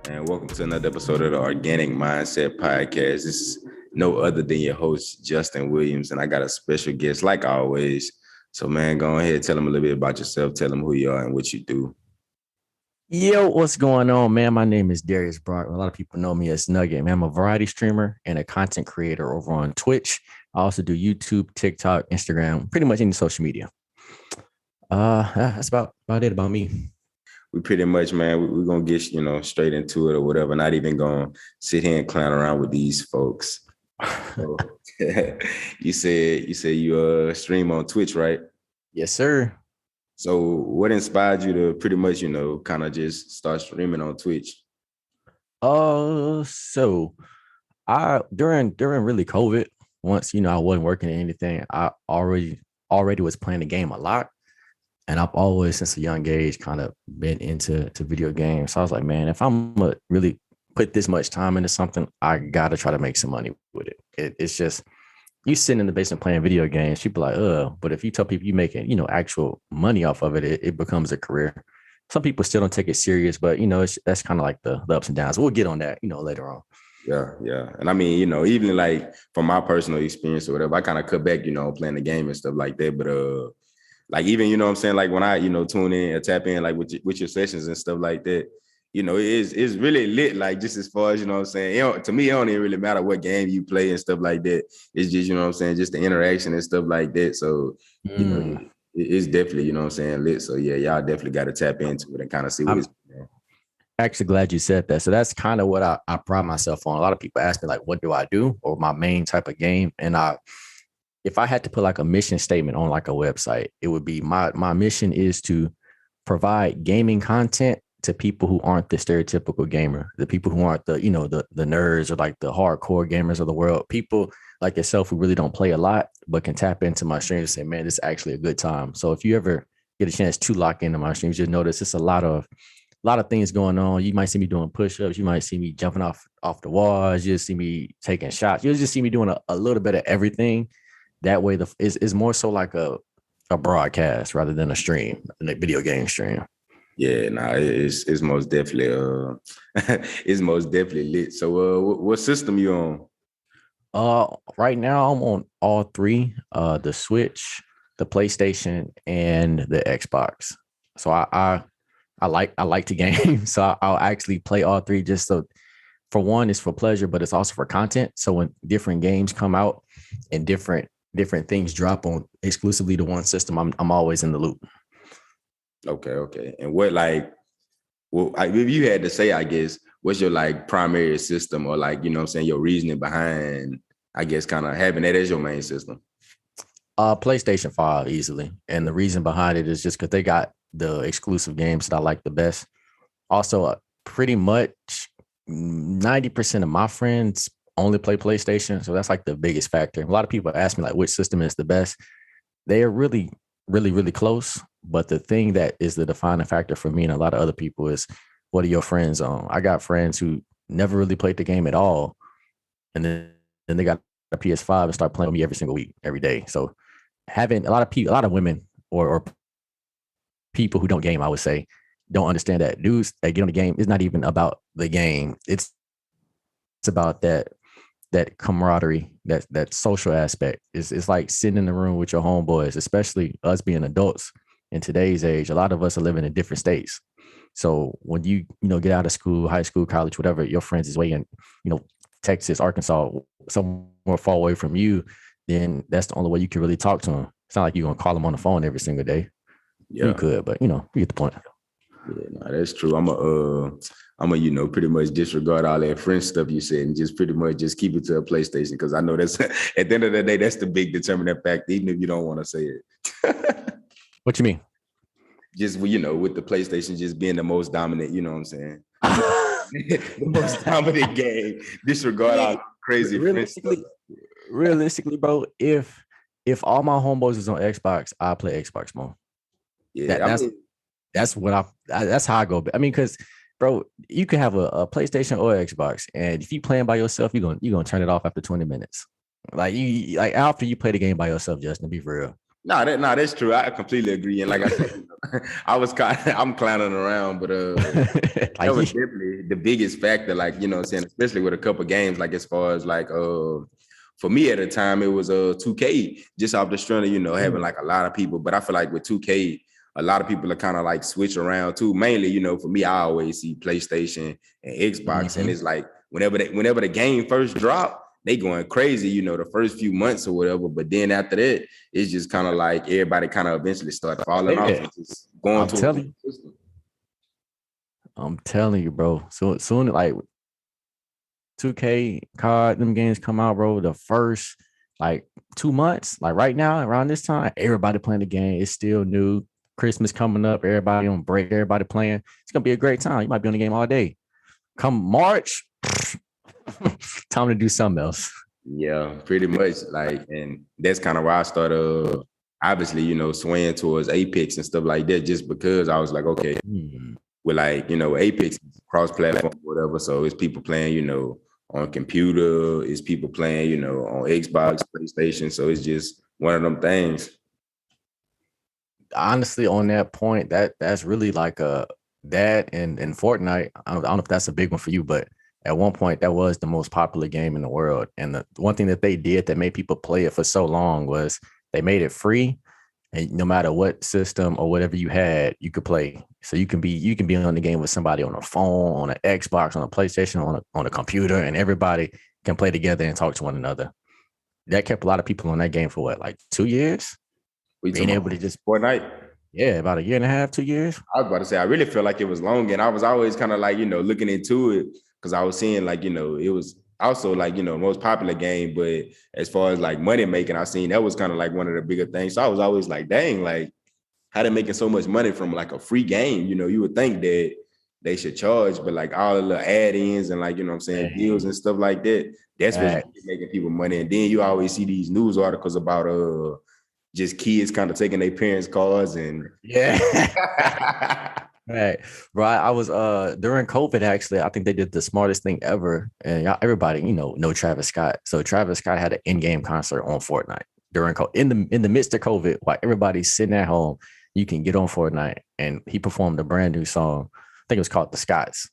And welcome to another episode of the Organic Mindset Podcast. This is no other than your host, Justin Williams, and I got a special guest, like always. So, man, go ahead, tell them a little bit about yourself, tell them who you are and what you do. Yo, what's going on, man? My name is Darius Brock. A lot of people know me as Nugget, man. I'm a variety streamer and a content creator over on Twitch. I also do YouTube, TikTok, Instagram, pretty much any social media. That's about it about me. We pretty much, man, we're going to get, straight into it or whatever. Not even going to sit here and clown around with these folks. So, you said you stream on Twitch, right? Yes, sir. So what inspired you to pretty much, kind of just start streaming on Twitch? So I during really COVID, once I wasn't working at anything, I already was playing the game a lot. And I've always, since a young age, kind of been into video games. So I was like, man, if I'm gonna really put this much time into something, I gotta try to make some money with it. It's just you sitting in the basement playing video games, people are like, but if you tell people you making, actual money off of it, it becomes a career. Some people still don't take it serious, but that's kind of like the ups and downs. We'll get on that, later on. Yeah. And I mean, even like from my personal experience or whatever, I kind of cut back, playing the game and stuff like that. But like even, what I'm saying, like when I, tune in or tap in like with your sessions and stuff like that, it's really lit, like just as far as, what I'm saying, to me, it don't even really matter what game you play and stuff like that. It's just, what I'm saying, just the interaction and stuff like that. So, it's definitely, what I'm saying, lit. So yeah, y'all definitely got to tap into it and kind of see what it's doing. Actually glad you said that. So that's kind of what I pride myself on. A lot of people ask me like, what do I do, or my main type of game? And if I had to put like a mission statement on like a website, it would be my mission is to provide gaming content to people who aren't the stereotypical gamer, the people who aren't the nerds or like the hardcore gamers of the world, people like yourself who really don't play a lot, but can tap into my streams and say, man, this is actually a good time. So if you ever get a chance to lock into my streams, just notice it's a lot of things going on. You might see me doing push-ups. You might see me jumping off the walls. You just see me taking shots. You'll just see me doing a little bit of everything. That way, is more so like a broadcast rather than a stream, a video game stream. Yeah, it's most definitely it's most definitely lit. So, what system you on? Right now I'm on all three: the Switch, the PlayStation, and the Xbox. So I like to game, so I'll actually play all three. Just so, for one, it's for pleasure, but it's also for content. So when different games come out and different things drop on exclusively to one system, I'm always in the loop. Okay. And what if you had to say, I guess, what's your like primary system, or like, what I'm saying, your reasoning behind, I guess, kind of having that as your main system? PlayStation 5 easily. And the reason behind it is just because they got the exclusive games that I like the best. Also, pretty much 90% of my friends only play PlayStation. So that's like the biggest factor. A lot of people ask me like which system is the best. They are really, really, really close. But the thing that is the defining factor for me and a lot of other people is, what are your friends on? I got friends who never really played the game at all. And then they got a PS5 and start playing with me every single week, every day. So having a lot of women or people who don't game, I would say, don't understand that dudes that get on the game is not even about the game. It's about that camaraderie, that social aspect. It's like sitting in the room with your homeboys, especially us being adults in today's age. A lot of us are living in different states. So when you get out of school, high school, college, whatever, your friends is way in, Texas, Arkansas, somewhere far away from you, then that's the only way you can really talk to them. It's not like you're going to call them on the phone every single day. Yeah. You could, but you get the point. Yeah, no, that's true. I'm a pretty much disregard all that French stuff you said and just pretty much just keep it to a PlayStation, because I know that's at the end of the day, that's the big determining factor, even if you don't want to say it. What you mean? Just, with the PlayStation just being the most dominant, you know what I'm saying? The most dominant game. Disregard all crazy realistically, bro, if all my homeboys is on Xbox, I play Xbox more. Yeah, that's how I go. I mean, because bro, you can have a PlayStation or Xbox, and if you playing by yourself, you're gonna turn it off after 20 minutes. Like after you play the game by yourself, Justin, be real. That's true. I completely agree. And like I said, I'm clowning around, but that was Like, definitely the biggest factor. Like, what I'm saying, especially with a couple games, like as far as like for me at the time, it was 2K just off the strength of, having like a lot of people. But I feel like with 2K, a lot of people are kind of like switch around too. Mainly, for me, I always see PlayStation and Xbox. And it's like whenever the game first drop, they going crazy, the first few months or whatever. But then after that, it's just kind of like everybody kind of eventually start falling off and just going to a system. I'm telling you, bro. So soon, like 2K card, them games come out, bro. The first like 2 months, like right now, around this time, everybody playing the game. It's still new. Christmas coming up, everybody on break, everybody playing. It's gonna be a great time. You might be on the game all day. Come March, time to do something else. Yeah, pretty much. Like, and that's kind of why I started obviously, swaying towards Apex and stuff like that, just because I was like, okay, with like, Apex cross-platform, whatever. So it's people playing, on computer, it's people playing, on Xbox, PlayStation. So it's just one of them things. Honestly, on that point, that's really like that and Fortnite. I don't know if that's a big one for you, but at one point that was the most popular game in the world. And the one thing that they did that made people play it for so long was they made it free. And no matter what system or whatever you had, you could play. So you can be on the game with somebody on a phone, on an Xbox, on a PlayStation, on a computer, and everybody can play together and talk to one another. That kept a lot of people on that game for what, like 2 years? Being able to just Fortnite. Yeah, about a year and a half, 2 years. I was about to say, I really feel like it was long, and I was always kind of like, looking into it because I was seeing like, it was also like, most popular game, but as far as like money making, I seen that was kind of like one of the bigger things. So I was always like, dang, like how they making so much money from like a free game? You would think that they should charge, but like all the little add-ins and like, what I'm saying, deals and stuff like that, that's what's making people money. And then you always see these news articles about just kids kind of taking their parents' cars and Right. Right. I was during COVID, actually, I think they did the smartest thing ever. And everybody, know Travis Scott. So Travis Scott had an in-game concert on Fortnite during in the midst of COVID, while everybody's sitting at home. You can get on Fortnite, and he performed a brand new song. I think it was called The Scots.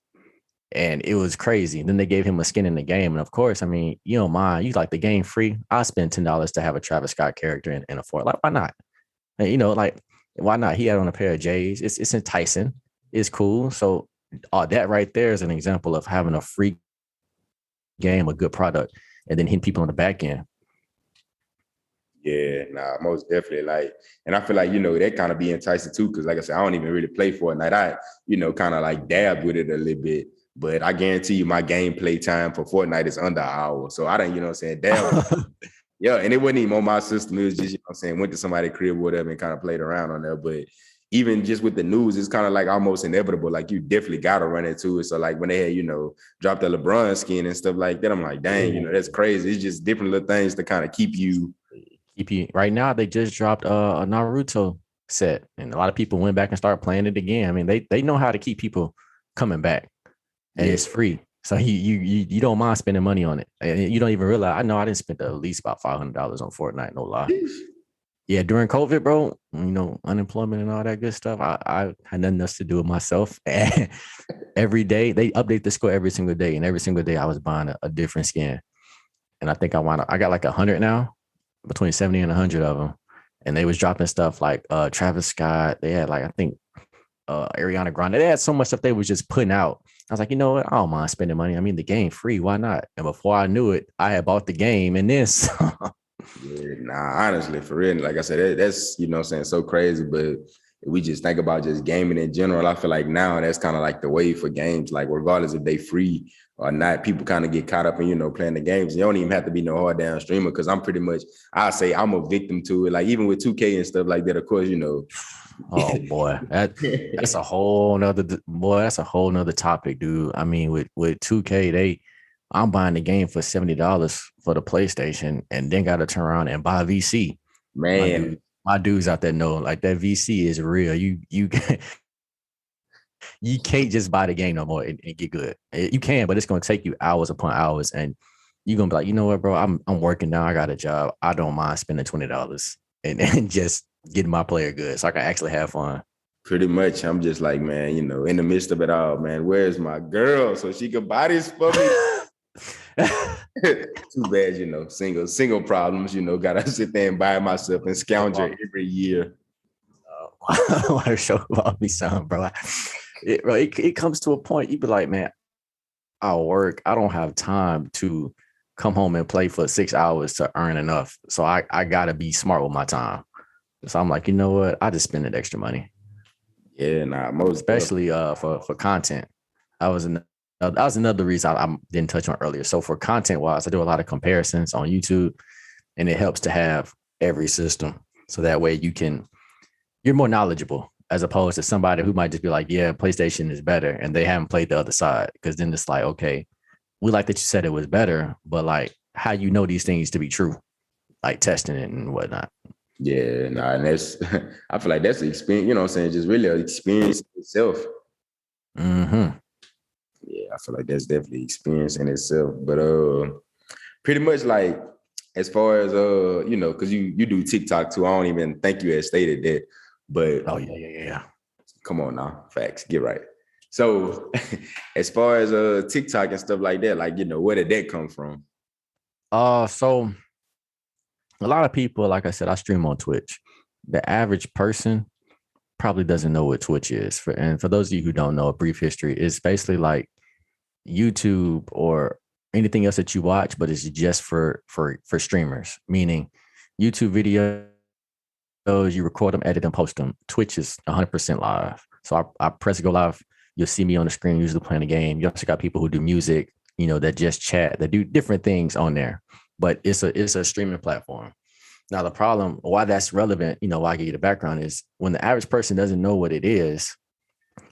And it was crazy. And then they gave him a skin in the game. And of course, I mean, you don't mind. You like the game free. I spend $10 to have a Travis Scott character in a Fortnite. Like, why not? And, like, why not? He had on a pair of J's. It's enticing. It's cool. So that right there is an example of having a free game, a good product, and then hitting people on the back end. Yeah, most definitely. Like, and I feel like, that kind of be enticing too. Cause like I said, I don't even really play Fortnite. I, kind of like dab with it a little bit, but I guarantee you my gameplay time for Fortnite is under an hour. So I didn't, dab. Yeah. And it wasn't even on my system. It was just, went to somebody's crib or whatever and kind of played around on there. But even just with the news, it's kind of like almost inevitable. Like you definitely got to run into it. So like when they had, dropped the LeBron skin and stuff like that, I'm like, dang, that's crazy. It's just different little things to kind of keep you. Right now, they just dropped a Naruto set, and a lot of people went back and started playing it again. I mean, they know how to keep people coming back, and it's free. So you don't mind spending money on it, and you don't even realize. I know I didn't spend at least about $500 on Fortnite. No lie. Yeah, during COVID, bro, unemployment and all that good stuff. I had nothing else to do with myself. And every day they update the score every single day, and every single day I was buying a different skin. And I think I got like 100 now, between 70 and 100 of them. And they was dropping stuff like Travis Scott. They had like, I think Ariana Grande. They had so much stuff they was just putting out. I was like, you know what? I don't mind spending money. I mean, the game free. Why not? And before I knew it, I had bought the game and this. Honestly, for real. Like I said, that's, so crazy. But if we just think about just gaming in general, I feel like now that's kind of like the wave for games. Like regardless if they free or not, people kind of get caught up in, playing the games. You don't even have to be no hard down streamer because I'm pretty much, I say I'm a victim to it. Like even with 2K and stuff like that, of course, Oh boy, that's a whole nother topic, dude. I mean, with 2K, I'm buying the game for $70 for the PlayStation, and then got to turn around and buy VC. Man, my dudes out there know like that VC is real. You you can't just buy the game no more and get good. You can, but it's gonna take you hours upon hours, and you're gonna be like, you know what, bro? I'm working now. I got a job. I don't mind spending $20. and just getting my player good so I can actually have fun. Pretty much, I'm just like, man, you know, in the midst of it all, man, where's my girl so she could buy this for me? Too bad, you know, single problems, you know, gotta sit there and buy it myself and scoundrel every year. I want to show about me son, bro. It comes to a point you be like, man, I'll work. I don't have time to come home and play for 6 hours to earn enough. So I gotta be smart with my time. So I'm like, you know what? I just spend that extra money. Yeah, nah, most especially for content. That was another reason I didn't touch on earlier. So for content wise, I do a lot of comparisons on YouTube, and it helps to have every system. So that way you're more knowledgeable as opposed to somebody who might just be like, yeah, PlayStation is better, and they haven't played the other side. Because then it's like, okay, we like that you said it was better, but like how you know these things to be true, like testing it and whatnot. Yeah, nah, and that's I feel like that's the experience, you know what I'm saying? Just really an experience itself. Mm-hmm. Yeah, I feel like that's definitely experience in itself. But pretty much like as far as you know, because you do TikTok too. I don't even think you had stated that. But oh yeah. Come on now. Facts. Get right. So as far as TikTok and stuff like that, like, you know, where did that come from? So a lot of people, like I said, I stream on Twitch. The average person probably doesn't know what Twitch is. And for those of you who don't know, a brief history is basically like YouTube or anything else that you watch, but it's just for streamers. Meaning, YouTube videos, you record them, edit them, post them. Twitch is 100% live. So I press go live. You'll see me on the screen, usually playing a game. You also got people who do music, you know, that just chat, that do different things on there. But it's a streaming platform. Now, the problem, why that's relevant, you know, why I give you the background is when the average person doesn't know what it is,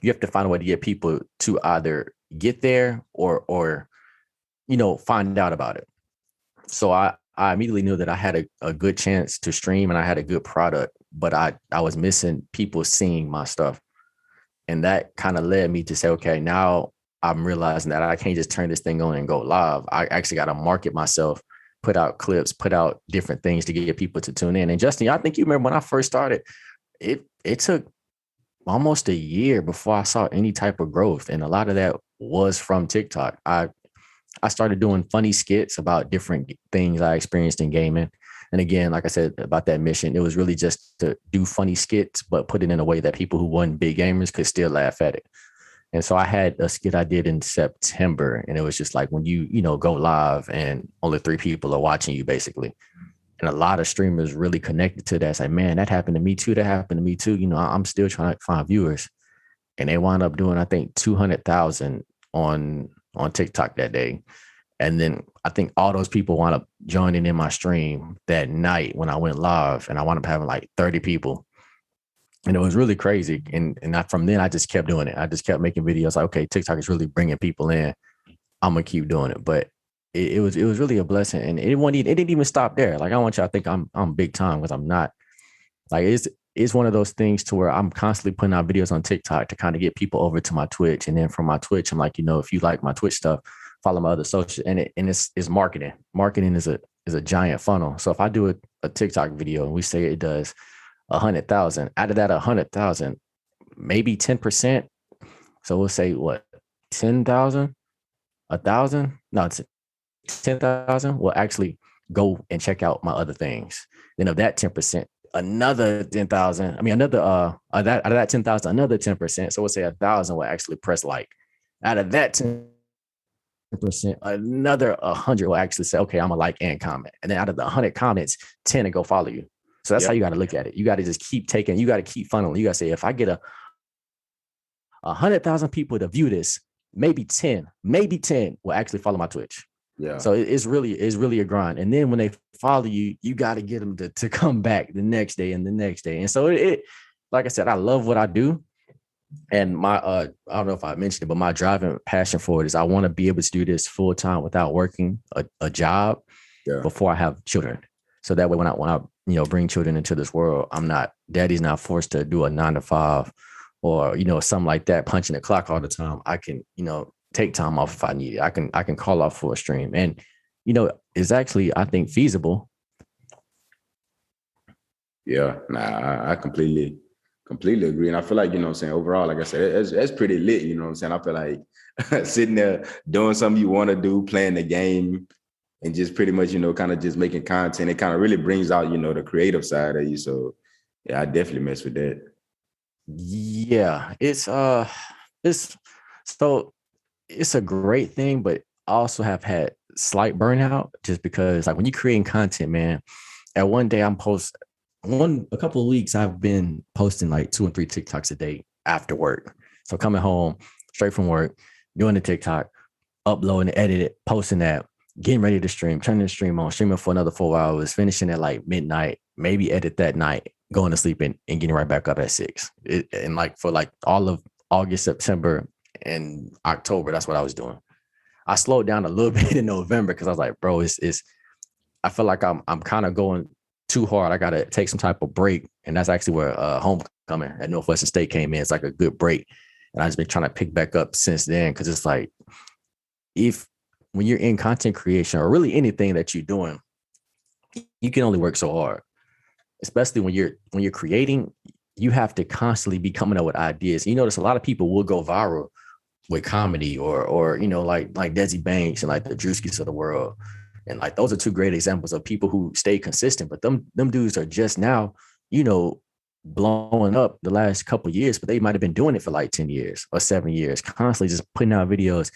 you have to find a way to get people to either get there or you know, find out about it. So I immediately knew that I had a good chance to stream and I had a good product, but I was missing people seeing my stuff. And that kind of led me to say, okay, now I'm realizing that I can't just turn this thing on and go live. I actually got to market myself, put out clips, put out different things to get people to tune in. And Justin, I think you remember when I first started, it took almost a year before I saw any type of growth. And a lot of that was from TikTok. I started doing funny skits about different things I experienced in gaming. And again, like I said about that mission, it was really just to do funny skits, but put it in a way that people who weren't big gamers could still laugh at it. And so I had a skit I did in September, and it was just like when you know, go live and only 3 people are watching you basically. And a lot of streamers really connected to that. It's like, man, that happened to me too. That happened to me too. You know, I'm still trying to find viewers. And they wound up doing, I think, 200,000 on TikTok that day. And then I think all those people wound up joining in my stream that night when I went live, and I wound up having like 30 people. And it was really crazy. And from then I just kept doing it. I just kept making videos like, okay, TikTok is really bringing people in. I'm going to keep doing it. But it was really a blessing. And it didn't even stop there. Like, I want you to think I'm big time, because I'm not. Like, it's one of those things to where I'm constantly putting out videos on TikTok to kind of get people over to my Twitch. And then from my Twitch, I'm like, you know, if you like my Twitch stuff, follow my other social. And it's marketing. Marketing is a giant funnel. So if I do a TikTok video and we say it does 100,000, out of that 100,000, maybe 10%. So we'll say what, 10,000, 1,000? No, it's 10,000 will actually go and check out my other things. Then of that 10%, another 10,000. I mean, another out of that 10,000, another 10%. So we'll say 1,000 will actually press like. Out of that 10%, another 100 will actually say, okay, I'm gonna like and comment. And then out of the 100 comments, 10 will go follow you. So that's how you got to look at it. You got to just keep taking. You got to keep funneling. You got to say, if I get 100,000 people to view this, maybe 10 will actually follow my Twitch. Yeah. So it's really a grind. And then when they follow you, you got to get them to come back the next day and the next day. And so it like I said, I love what I do. And my I don't know if I mentioned it, but my driving passion for it is I want to be able to do this full time without working a job before I have children. So that way, when I you know, bring children into this world, daddy's not forced to do a 9 to 5 or, you know, something like that, punching the clock all the time. I can, you know, take time off if I need it. I can call off for a stream. And, you know, it's actually, I think, feasible Yeah, nah, I completely agree. And I feel like, you know what I'm saying, overall, like I said, it's pretty lit, you know what I'm saying? I feel like sitting there doing something you want to do, playing the game, and just pretty much, you know, kind of just making content. It kind of really brings out, you know, the creative side of you. So yeah, I definitely mess with that. Yeah, it's so it's a great thing, but I also have had slight burnout just because like when you're creating content, man, at one day a couple of weeks I've been posting like 2 and 3 TikToks a day after work. So coming home straight from work, doing the TikTok, uploading, edit it, posting that, getting ready to stream, turning the stream on, streaming for another 4 hours, finishing at like midnight, maybe edit that night, going to sleep and getting right back up at 6. And like for like all of August, September, and October, that's what I was doing. I slowed down a little bit in November because I was like, bro, it's I feel like I'm kind of going too hard. I gotta take some type of break. And that's actually where homecoming at Northwestern State came in. It's like a good break. And I've just been trying to pick back up since then because it's like if when you're in content creation or really anything that you're doing, you can only work so hard. Especially when you're creating, you have to constantly be coming up with ideas. You notice a lot of people will go viral with comedy or you know, like Desi Banks and like the Drewskis of the world. And like those are two great examples of people who stay consistent. But them dudes are just now, you know, blowing up the last couple of years, but they might have been doing it for like 10 years or 7 years, constantly just putting out videos.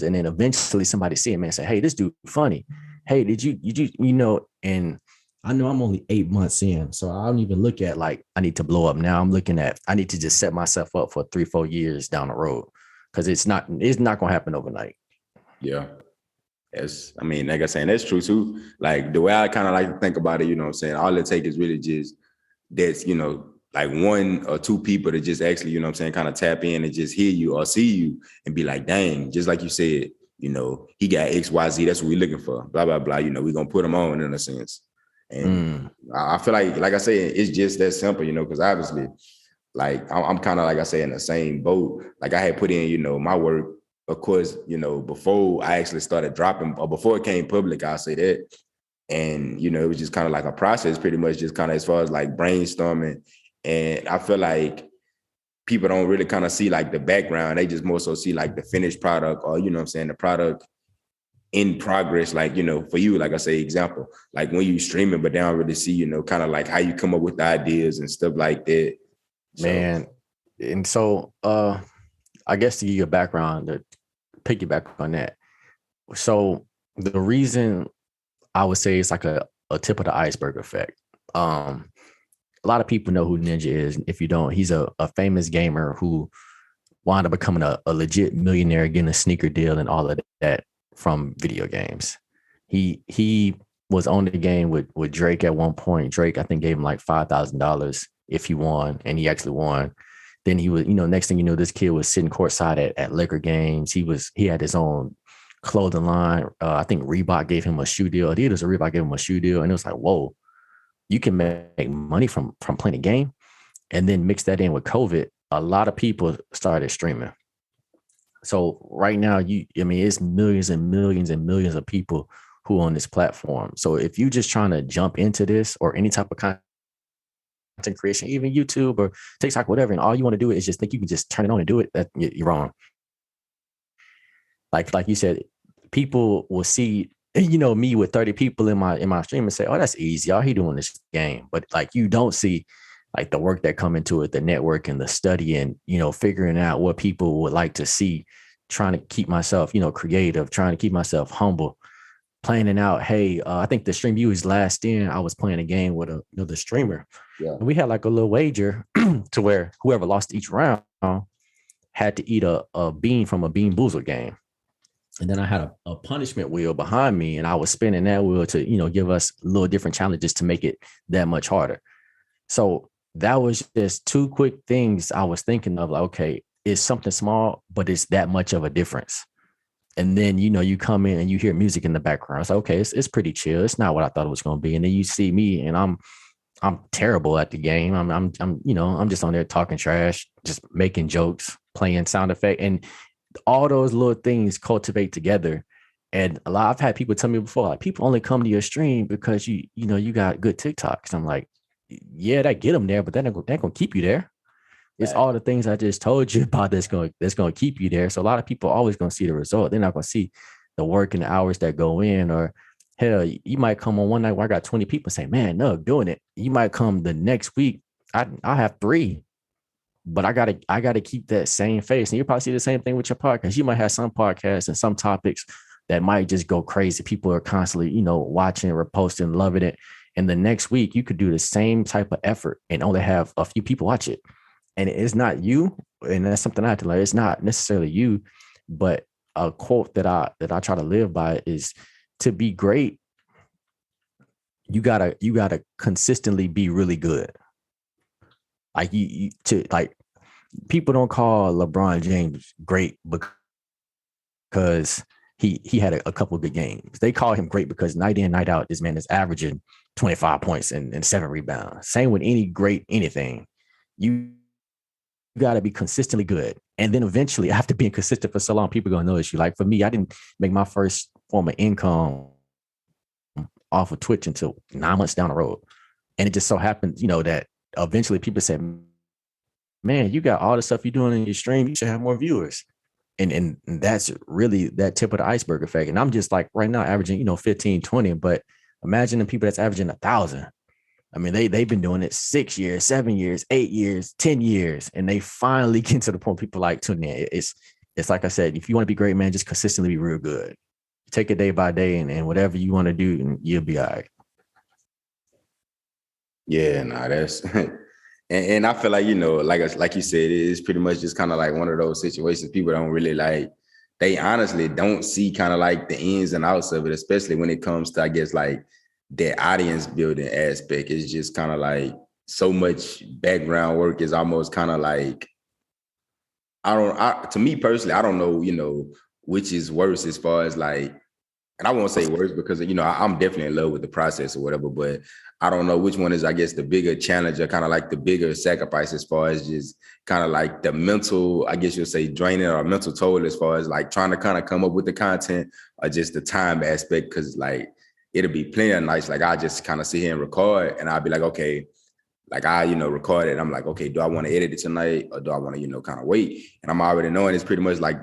And then eventually somebody see him and say, hey, this dude funny. Hey, did you know, and I know I'm only 8 months in, so I don't even look at like I need to blow up now. I'm looking at I need to just set myself up for 3-4 years down the road because it's not gonna happen overnight. Yeah. Yes. I mean, like I said, that's true too. Like the way I kind of like to think about it, you know what I'm saying? All it takes is really just that's, you know, like 1 or 2 people to just actually, you know what I'm saying, kind of tap in and just hear you or see you and be like, dang, just like you said, you know, he got XYZ, that's what we're looking for, blah, blah, blah. You know, we're going to put him on in a sense. And I feel like I said, it's just that simple, you know, because obviously, like, I'm kind of, like I say, in the same boat. Like I had put in, you know, my work, of course, you know, before I actually started dropping or before it came public, I'll say that. And, you know, it was just kind of like a process pretty much just kind of as far as like brainstorming. And I feel like people don't really kind of see like the background. They just more so see like the finished product or, you know what I'm saying, the product in progress. Like, you know, for you, like I say, example, like when you streaming, but they don't really see, you know, kind of like how you come up with the ideas and stuff like that. Man. And so I guess to give you a background, to piggyback on that. So the reason I would say it's like a tip of the iceberg effect. A lot of people know who Ninja is. If you don't, he's a famous gamer who wound up becoming a legit millionaire, getting a sneaker deal and all of that from video games. He was on the game with Drake at one point. Drake, I think, gave him like $5,000 if he won, and he actually won. Then he was, you know, next thing you know, this kid was sitting courtside at liquor games. He had his own clothing line. I think Reebok gave him a shoe deal. Adidas or Reebok gave him a shoe deal, and it was like, whoa, you can make money from playing a game. And then mix that in with COVID, a lot of people started streaming. So right now, it's millions and millions and millions of people who are on this platform. So if you're just trying to jump into this or any type of content creation, even YouTube or TikTok, whatever, and all you want to do is just think you can just turn it on and do it, you're wrong. Like you said, people will see, you know, me with 30 people in my stream and say, oh, that's easy. All he doing this game. But like you don't see like the work that come into it, the network and the study and, you know, figuring out what people would like to see, trying to keep myself, you know, creative, trying to keep myself humble, planning out, hey, I think the stream viewers last in, I was playing a game with another streamer. Yeah. And we had like a little wager to where whoever lost each round had to eat a bean from a Bean Boozled game. And then I had a punishment wheel behind me and I was spinning that wheel to, you know, give us little different challenges to make it that much harder. So that was just 2 quick things I was thinking of, like, okay, it's something small, but it's that much of a difference. And then, you know, you come in and you hear music in the background. It's like, okay, it's pretty chill. It's not what I thought it was going to be. And then you see me and I'm terrible at the game. I'm you know, I'm just on there talking trash, just making jokes, playing sound effect. And all those little things cultivate together. And I've had people tell me before, like, people only come to your stream because you know, you got good TikToks. I'm like, yeah, that get them there, but that ain't gonna keep you there. It's all the things I just told you about that's gonna keep you there. So a lot of people are always gonna see the result. They're not gonna see the work and the hours that go in. Or hell, you might come on one night where I got 20 people say, man, no, doing it. You might come the next week. I have 3, but I gotta keep that same face. And you probably see the same thing with your podcast. You might have some podcasts and some topics that might just go crazy. People are constantly, watching, reposting, loving it. And the next week you could do the same type of effort and only have a few people watch it. And it's not you. And that's something I have to learn. It's not necessarily you, but a quote that I try to live by is, to be great, you gotta consistently be really good. Like people don't call LeBron James great because he had a couple of good games. They call him great because night in, night out, this man is averaging 25 points and 7 rebounds. Same with any great anything. You got to be consistently good. And then eventually, after being consistent for so long, people are going to notice you. Like for me, I didn't make my first form of income off of Twitch until 9 months down the road. And it just so happened, that eventually people said, man, you got all the stuff you're doing in your stream. You should have more viewers. And that's really that tip of the iceberg effect. And I'm just like right now averaging, 15, 20, but imagine the people that's averaging 1,000. I mean, they've been doing it 6 years, 7 years, 8 years, 10 years, and they finally get to the point people like tuning in. It's like I said, if you want to be great, man, just consistently be real good. Take it day by day, and whatever you want to do, and you'll be all right. Yeah, nah, that's and I feel like, like you said, it's pretty much just kind of like one of those situations people don't really like. They honestly don't see kind of like the ins and outs of it, especially when it comes to, I guess, like that audience building aspect. Is just kind of like so much background work is almost kind of like, to me personally, I don't know, which is worse as far as like, and I won't say worse because, I'm definitely in love with the process or whatever, but I don't know which one is, I guess, the bigger challenge or kind of like the bigger sacrifice as far as just kind of like the mental, I guess you'll say, draining or mental toll as far as like trying to kind of come up with the content, or just the time aspect. Because like it'll be plenty of nights like I just kind of sit here and record, and I'll be like, okay, like I, record it. And I'm like, okay, do I want to edit it tonight, or do I want to, kind of wait? And I'm already knowing it's pretty much like,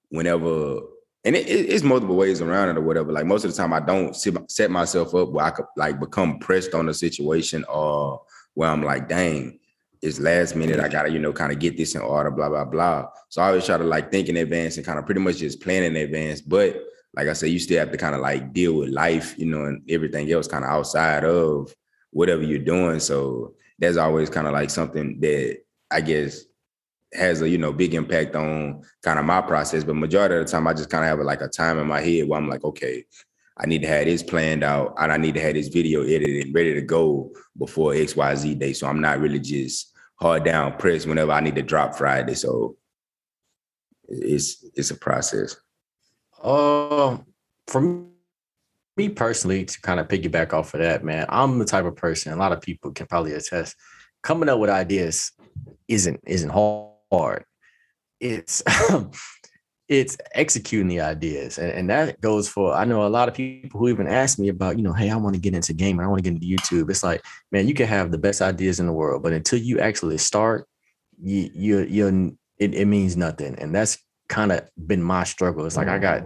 whenever. And it's multiple ways around it or whatever. Like most of the time I don't set myself up where I could like become pressed on the situation, or where I'm like, dang, it's last minute. I gotta, kind of get this in order, blah, blah, blah. So I always try to like think in advance and kind of pretty much just plan in advance. But like I said, you still have to kind of like deal with life, and everything else kind of outside of whatever you're doing. So that's always kind of like something that I guess has a big impact on kind of my process. But majority of the time I just kind of have like a time in my head where I'm like, okay, I need to have this planned out, and I need to have this video edited and ready to go before XYZ day. So I'm not really just hard down pressed whenever I need to drop Friday. So it's a process. For me personally, to kind of piggyback off of that, man, I'm the type of person, a lot of people can probably attest, coming up with ideas isn't hard. It's it's executing the ideas, and that goes for, I know a lot of people who even ask me about, hey, I want to get into gaming, I want to get into YouTube. It's like, man, you can have the best ideas in the world, but until you actually start, it means nothing. And that's kind of been my struggle. It's like I got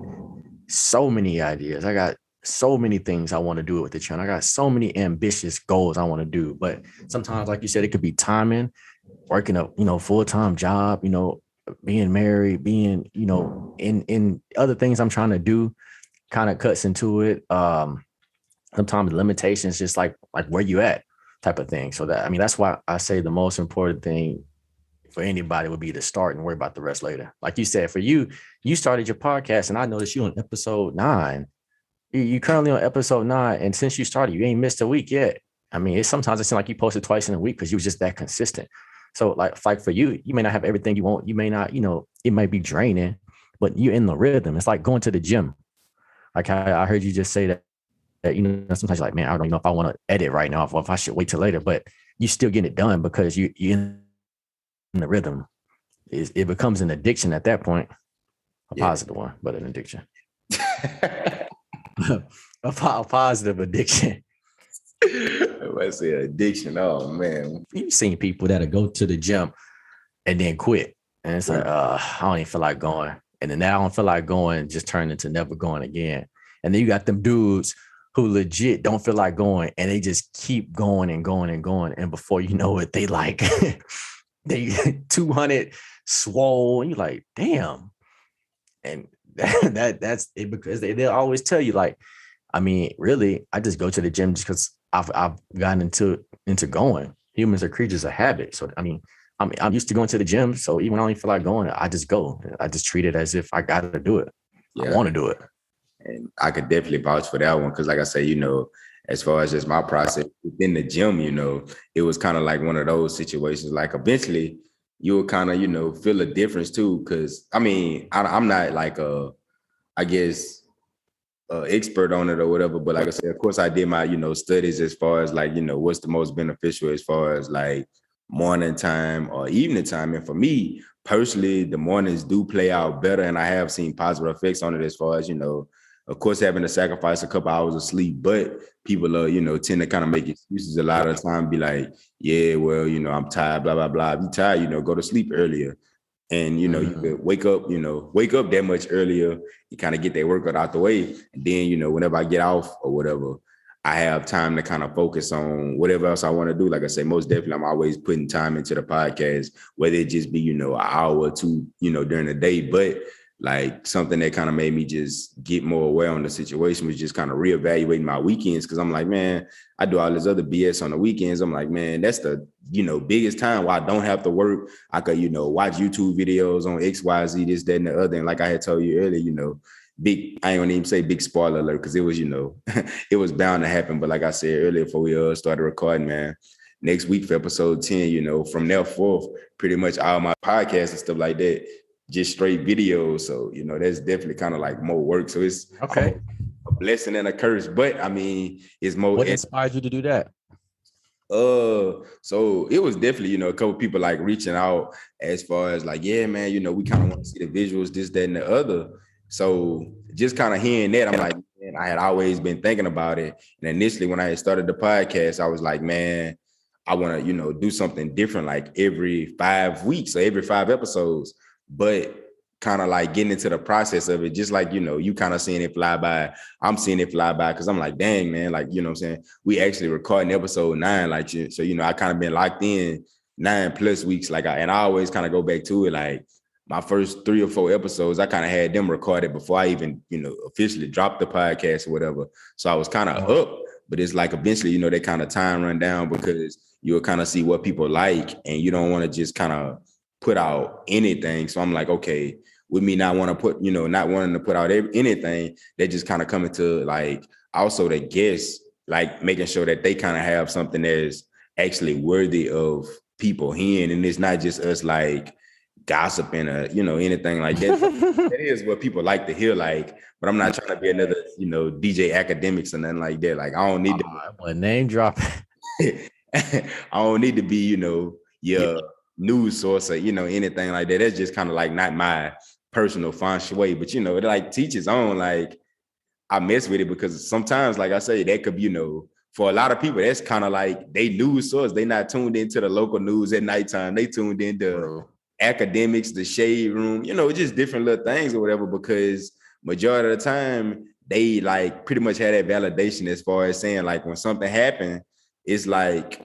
so many ideas, I got so many things I want to do with the channel, I got so many ambitious goals I want to do, but sometimes, like you said, it could be timing, working a full-time job, being married, being, in other things I'm trying to do, kind of cuts into it. Sometimes the limitations, just like where you at type of thing. So that's why I say the most important thing for anybody would be to start and worry about the rest later. Like you said, for you started your podcast, and I noticed you on episode 9. You currently on episode 9, and since you started, you ain't missed a week yet. I mean, sometimes it seems like you posted twice in a week because you was just that consistent. So like for you may not have everything you want. You may not, it might be draining, but you're in the rhythm. It's like going to the gym. Like I heard you just say that sometimes you're like, man, I don't know if I want to edit right now, or if I should wait till later, but you still get it done because you're in the rhythm. It becomes an addiction at that point. A positive one, but an addiction. a positive addiction. What's the addiction? Oh man. You've seen people that'll go to the gym and then quit. And it's like, I don't even feel like going. And then now I don't feel like going, just turn into never going again. And then you got them dudes who legit don't feel like going and they just keep going and going and going. And before you know it, they like they 200 swole. And you're like, damn. And that's it, because they'll always tell you, like, I mean, really, I just go to the gym just because I've gotten into going. Humans are creatures of habit. So I mean, I'm used to going to the gym. So even when I don't feel like going, I just go. I just treat it as if I got to do it. Yeah. I want to do it. And I could definitely vouch for that one. Cause like I say, as far as just my process within the gym, it was kind of like one of those situations. Like eventually you'll kind of, feel a difference too. Cause I mean, I'm not like I guess, expert on it or whatever. But like I said, of course I did my, studies as far as like, what's the most beneficial as far as like morning time or evening time. And for me personally, the mornings do play out better. And I have seen positive effects on it as far as, of course, having to sacrifice a couple hours of sleep, but people tend to kind of make excuses a lot of the time, be like, yeah, well, I'm tired, blah, blah, blah. If you're tired, go to sleep earlier. And, you could wake up that much earlier. You kind of get that workout out the way. And then, whenever I get off or whatever, I have time to kind of focus on whatever else I want to do. Like I say, most definitely, I'm always putting time into the podcast, whether it just be, an hour or two, during the day. But like something that kind of made me just get more aware on the situation was just kind of reevaluating my weekends. Cause I'm like, man, I do all this other BS on the weekends. I'm like, man, that's the, biggest time where I don't have to work. I could, watch YouTube videos on XYZ, this, that, and the other. And like I had told you earlier, big, I ain't gonna even say big spoiler alert, because it was, it was bound to happen. But like I said earlier, before we started recording, man, next week for episode 10, from there forth, pretty much all my podcasts and stuff like that, just straight videos. So, that's definitely kind of like more work. So it's okay, a blessing and a curse. But I mean, it's more. What inspired you to do that? So it was definitely, a couple people like reaching out as far as like, yeah, man, we kind of want to see the visuals, this, that, and the other. So just kind of hearing that, I'm like, man, I had always been thinking about it. And initially when I had started the podcast, I was like, man, I want to, do something different, like every 5 weeks or every 5 episodes. But kind of like getting into the process of it, just like, you kind of seeing it fly by. I'm seeing it fly by because I'm like, dang, man, like, what I'm saying? We actually recording episode 9, like, so, I kind of been locked in 9+ weeks. Like, and I always kind of go back to it. Like my first 3 or 4 episodes, I kind of had them recorded before I even, officially dropped the podcast or whatever. So I was kind of up, but it's like eventually, they kind of time run down because you'll kind of see what people like and you don't want to just kind of put out anything. So I'm like, okay, with me not want to put, not wanting to put out anything, they just kind of come into like also the guests, like making sure that they kind of have something that is actually worthy of people hearing. And it's not just us like gossiping or, anything like that. That is what people like to hear, like, but I'm not trying to be another, DJ Academics or nothing like that. Like, I don't need to name drop. I don't need to be, your news source or, anything like that. That's just kind of like not my personal feng shui, but, it like teaches on, like, I mess with it because sometimes, like I say, that could be, for a lot of people, that's kind of like they news source. They not tuned into the local news at nighttime. They tuned into academics, the shade room, just different little things or whatever, because majority of the time they like pretty much had that validation as far as saying like when something happened, it's like,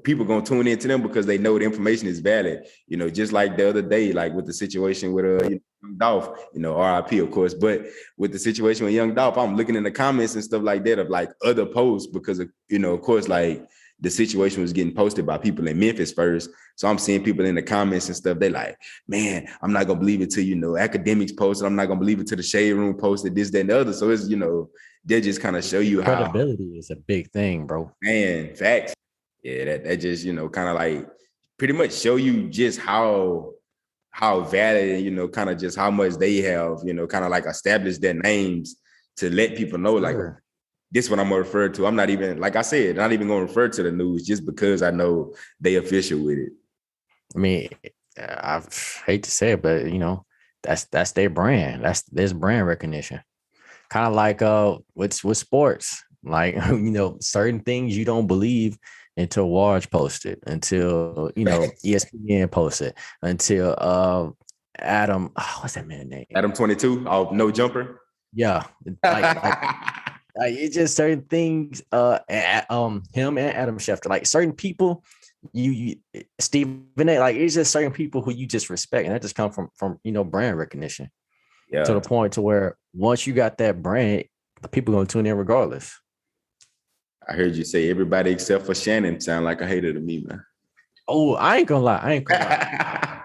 people gonna tune into them because they know the information is valid. Just like the other day, like with the situation with Young Dolph, RIP of course, but with the situation with Young Dolph, I'm looking in the comments and stuff like that of like other posts because of, of course, like the situation was getting posted by people in Memphis first. So I'm seeing people in the comments and stuff. They like, man, I'm not gonna believe it till, academics posted. I'm not gonna believe it till the shade room posted this, that, and the other. So it's, they just kind of show you credibility is a big thing, bro. Man, facts. Yeah, that just, kind of like pretty much show you just how valid, kind of just how much they have, kind of like established their names to let people know, like, this is what I'm gonna refer to. I'm not even, like I said, not even gonna refer to the news just because I know they official with it. I mean, I hate to say it, but that's their brand. That's brand recognition. Kind of like with sports. Like, certain things you don't believe until Waj posted, until, ESPN posted, until Adam, what's that man's name? Adam 22, oh, no jumper. Yeah. Like it's just certain things, him and Adam Schefter, like certain people, you Stephen A, like it's just certain people who you just respect, and that just come from brand recognition. Yeah. To the point to where once you got that brand, the people gonna tune in regardless. I heard you say everybody except for Shannon sound like a hater to me, man. Oh, I ain't gonna lie.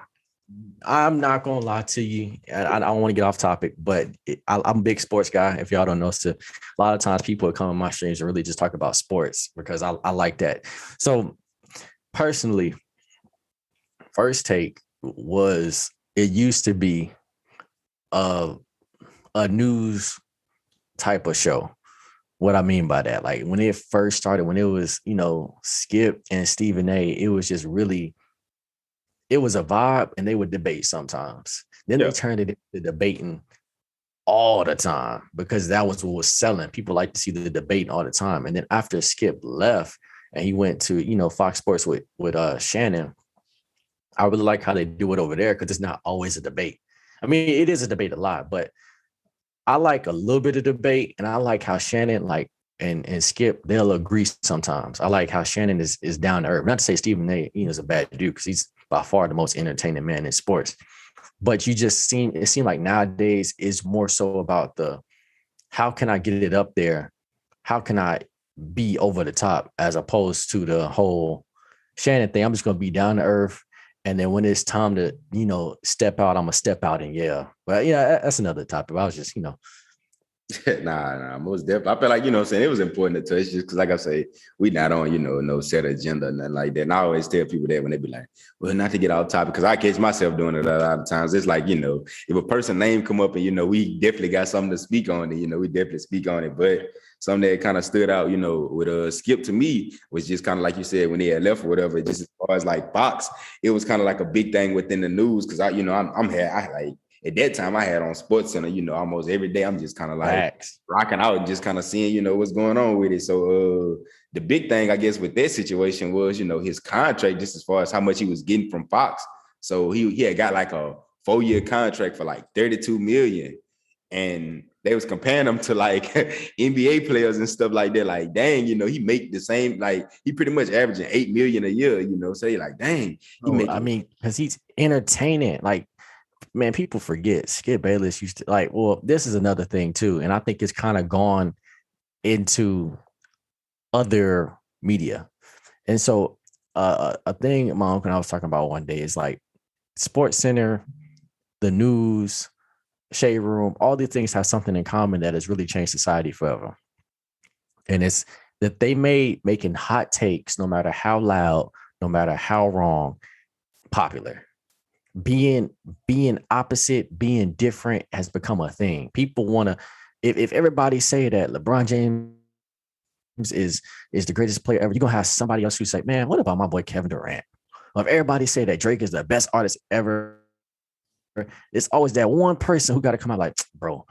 I'm not gonna lie to you. I don't want to get off topic, but I'm a big sports guy. If y'all don't know, so a lot of times people would come on my streams and really just talk about sports because I like that. So personally, First Take it used to be a news type of show. What I mean by that, like when it first started, when it was, Skip and Stephen A, it was just really, it was a vibe, and they would debate sometimes. Then they turned it into debating all the time because that was what was selling. People like to see the debate all the time. And then after Skip left and he went to, Fox Sports with Shannon, I really like how they do it over there because it's not always a debate. I mean, it is a debate a lot, but I like a little bit of debate, and I like how Shannon and Skip, they'll agree sometimes. I like how Shannon is down to earth. Not to say Stephen A, is a bad dude, because he's by far the most entertaining man in sports. But it seemed like nowadays is more so about how can I get it up there? How can I be over the top, as opposed to the whole Shannon thing? I'm just going to be down to earth. And then when it's time to, step out, I'm going to step out, and yeah. But yeah, that's another topic. I was just, Nah, most definitely. I feel like, I'm saying, it was important to touch just because, like I say, we not on, no set agenda or nothing like that. And I always tell people that when they be like, well, not to get off topic, because I catch myself doing it a lot of times. It's like, if a person name come up and, we definitely got something to speak on it, we definitely speak on it. But something that kind of stood out, with Skip to me was just kind of like you said, when he had left or whatever, just as far as like Fox, it was kind of like a big thing within the news. Cause I at that time I had on Sports Center, almost every day. I'm just kind of like rocking out and just kind of seeing, what's going on with it. So the big thing, I guess, with that situation was, his contract, just as far as how much he was getting from Fox. So he had got like a 4-year contract for like $32 million. And they was comparing him to like NBA players and stuff like that. Like, dang, he make the same, like he pretty much averaging $8 million a year, so they like, dang, because he's entertaining. Like, man, people forget Skip Bayless used to this is another thing too. And I think it's kind of gone into other media. And so a thing my uncle and I was talking about one day is like Sports Center, the news, Shade Room, all these things have something in common that has really changed society forever. And it's that they made making hot takes, no matter how loud, no matter how wrong, popular. Being opposite, being different has become a thing. People want to, if everybody say that LeBron James is the greatest player ever, you're gonna have somebody else who say, man, what about my boy Kevin Durant? Or if everybody say that Drake is the best artist ever, it's always that one person who got to come out like, bro,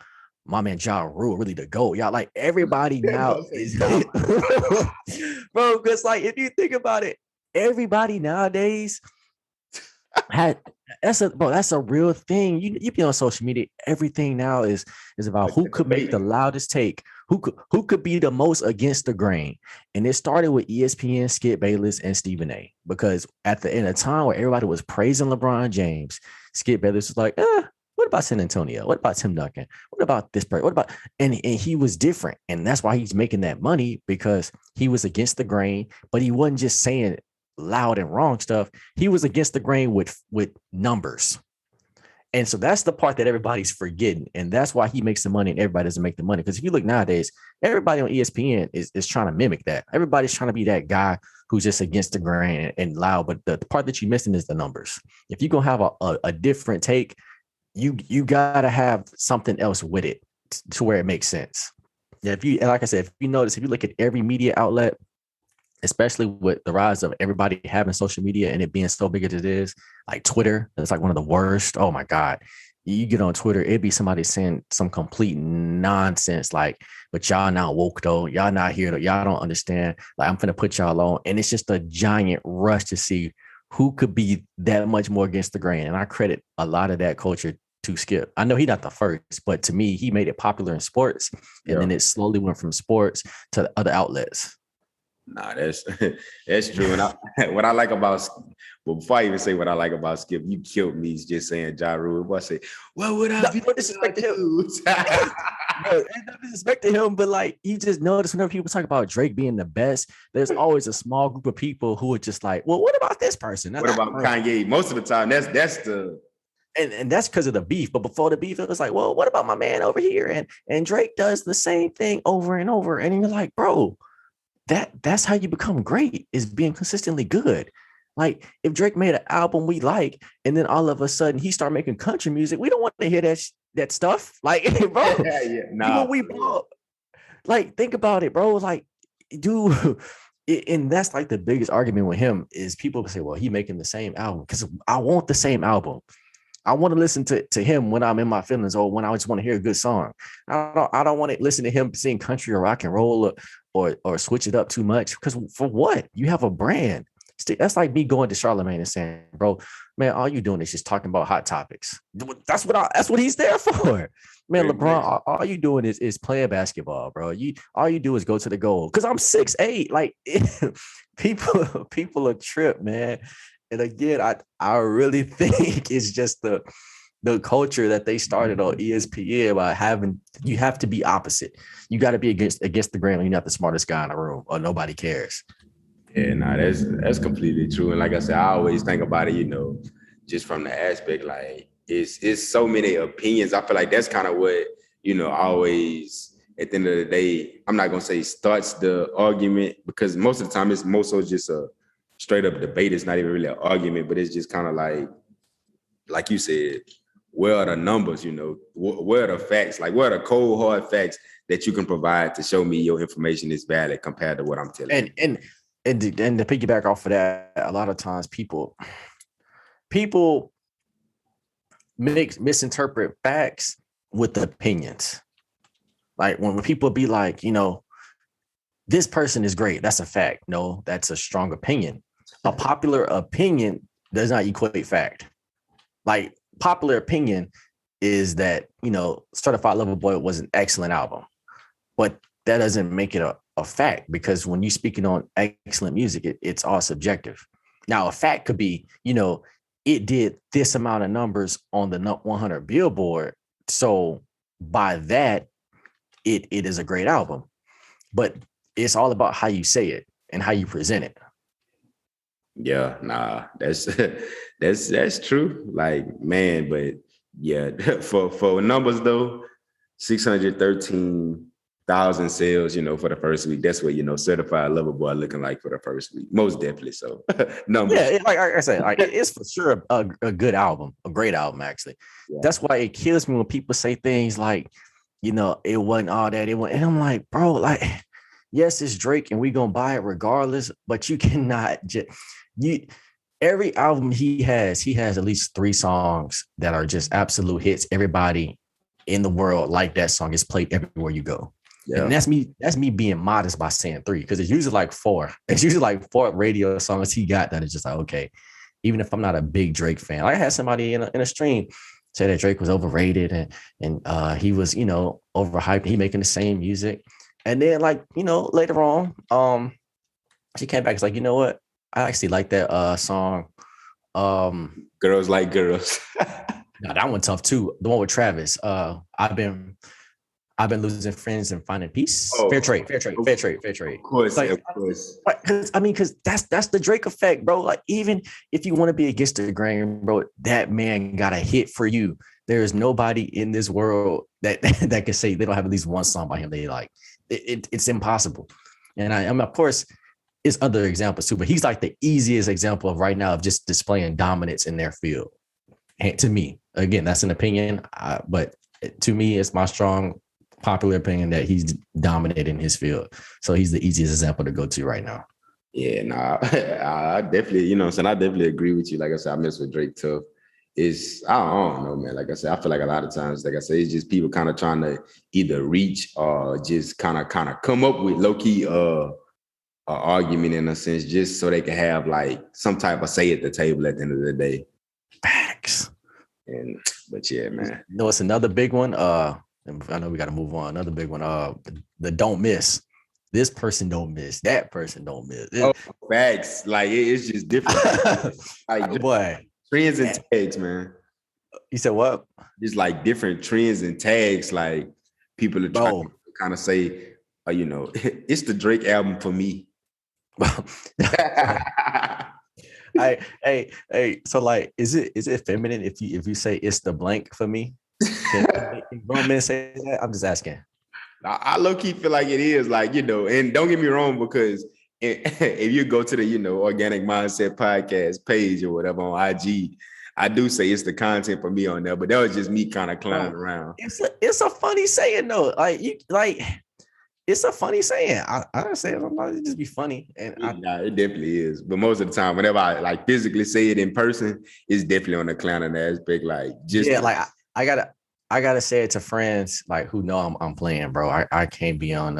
my man Ja Rule really the GOAT. Y'all, like everybody now is bro, because like if you think about it, everybody nowadays that's a real thing. You be on social media, everything now is about who could make the loudest take, who could be the most against the grain. And it started with ESPN, Skip Bayless, and Stephen A. Because in a time where everybody was praising LeBron James, Skip Bayless was like, what about San Antonio? What about Tim Duncan? What about this person? What about and he was different. And that's why he's making that money, because he was against the grain, but he wasn't just saying loud and wrong stuff. He was against the grain with numbers. And so that's the part that everybody's forgetting. And that's why he makes the money and everybody doesn't make the money. Because if you look nowadays, everybody on ESPN is trying to mimic that. Everybody's trying to be that guy who's just against the grain and loud. But the part that you're missing is the numbers. If you're going to have a different take, you got to have something else with it to where it makes sense. Yeah, like I said, if you notice, if you look at every media outlet, especially with the rise of everybody having social media and it being so big as it is, like Twitter, that's like one of the worst. Oh my God. you get on Twitter, it'd be somebody saying some complete nonsense like, but y'all not woke though. Y'all not here though. Y'all don't understand. Like, I'm finna put y'all on. And it's just a giant rush to see who could be that much more against the grain. And I credit a lot of that culture to Skip. I know he's not the first, but to me, he made it popular in sports. And then it slowly went from sports to other outlets. Nah, that's that's true. And what I like about, well, before I even say what I like about Skip, you killed me just saying Ja Rule. I say, what would I be? No disrespect to him. No disrespect to him, but like, you just notice whenever people talk about Drake being the best, there's always a small group of people who are just like, well, what about this person? What about Kanye? Most of the time, that's the and that's because of the beef. But before the beef, it was like, well, what about my man over here? And Drake does the same thing over and over. And you're like, bro, that's how you become great, is being consistently good. Like, if Drake made an album we like, and then all of a sudden he started making country music, we don't want to hear that stuff. Like, bro, nah. we bought. Like, think about it, bro. Like, dude, and that's like the biggest argument with him is people say, well, he making the same album, because I want the same album. I want to listen to him when I'm in my feelings or when I just want to hear a good song. I don't want to listen to him sing country or rock and roll or switch it up too much, because for what? You have a brand. That's like me going to Charlemagne and saying, bro, man, all you doing is just talking about hot topics. That's what he's there for. Man, LeBron, all you doing is playing basketball, bro. All you do is go to the goal. Because I'm 6'8". Like, people are tripped, man. And again, I really think it's just the culture that they started on ESPN by you have to be opposite. You got to be against the grain. You're not the smartest guy in the room, or nobody cares. Yeah, nah, that's completely true. And like I said, I always think about it, just from the aspect, like, it's so many opinions. I feel like that's kind of what, always at the end of the day, I'm not gonna say starts the argument, because most of the time it's more so just a straight up debate. It's not even really an argument, but it's just kind of like you said, where are the numbers? Where are the facts? Like, where are the cold hard facts that you can provide to show me your information is valid compared to what I'm telling you? And to piggyback off of that, a lot of times people misinterpret facts with opinions. Like, when people be like, this person is great, that's a fact. No, that's a strong opinion. A popular opinion does not equate fact. Like, popular opinion is that, Certified Lover Boy was an excellent album, but that doesn't make it a fact, because when you're speaking on excellent music, it's all subjective. Now, a fact could be, it did this amount of numbers on the 100 Billboard, so by that, it is a great album. But it's all about how you say it and how you present it. Yeah, nah, that's true. Like, man, but yeah, for numbers though, 613,000 sales, for the first week. That's what Certified Lover Boy looking like for the first week. Most definitely. So numbers. Yeah, like I said, like, it's for sure a good album, a great album, actually. Yeah. That's why it kills me when people say things like, it wasn't all that. And I'm like, bro, like, yes, it's Drake and we gonna buy it regardless, but you cannot every album he has at least 3 songs that are just absolute hits. Everybody in the world like that song. Is played everywhere you go. Yeah. And that's me being modest by saying 3, because it's usually like 4. It's usually like 4 radio songs he got that is just like, okay, even if I'm not a big Drake fan. I had somebody in a stream say that Drake was overrated and he was, overhyped. He making the same music. And then, like, later on, she came back. It's like, you know what? I actually like that song. Girls Like Girls. No, that one tough too. The one with Travis. I've been losing friends and finding peace. Oh, fair trade. Of course, like, of course. Because that's the Drake effect, bro. Like, even if you want to be against the grain, bro, that man got a hit for you. There is nobody in this world that can say they don't have at least one song by him they like. It's impossible. And I mean, of course, it's other examples too, but he's like the easiest example of right now of just displaying dominance in their field. And to me, again, that's an opinion, but to me, it's my strong popular opinion that he's dominating his field. So he's the easiest example to go to right now. Yeah, nah, I definitely, I definitely agree with you. Like I said, I mess with Drake tough. I don't know, man. Like I said, I feel like a lot of times, like I said, it's just people kind of trying to either reach or just kind of come up with low key a argument in a sense, just so they can have like some type of say at the table at the end of the day. Facts. But yeah, man. You know, it's another big one. I know we got to move on. Another big one. The don't miss. This person don't miss. That person don't miss. Oh, facts. Like it's just different. Like boy, trends and tags, man. You said what? Just like different trends and tags. Like people are trying to kind of say, you know, it's the Drake album for me. Hey. So like, is it feminine if you say it's the blank for me? Can grown men say that? I'm just asking. I low key feel like it is, like, you know, and don't get me wrong, because if you go to the, you know, Organic Mindset Podcast page or whatever on IG, I do say it's the content for me on there, but that was just me kind of clowning around. It's a funny saying though. It's a funny saying. I say it just be funny, and it definitely is. But most of the time, whenever I like physically say it in person, it's definitely on the clowning aspect. Like I gotta say it to friends like who know I'm playing, bro. I can't be on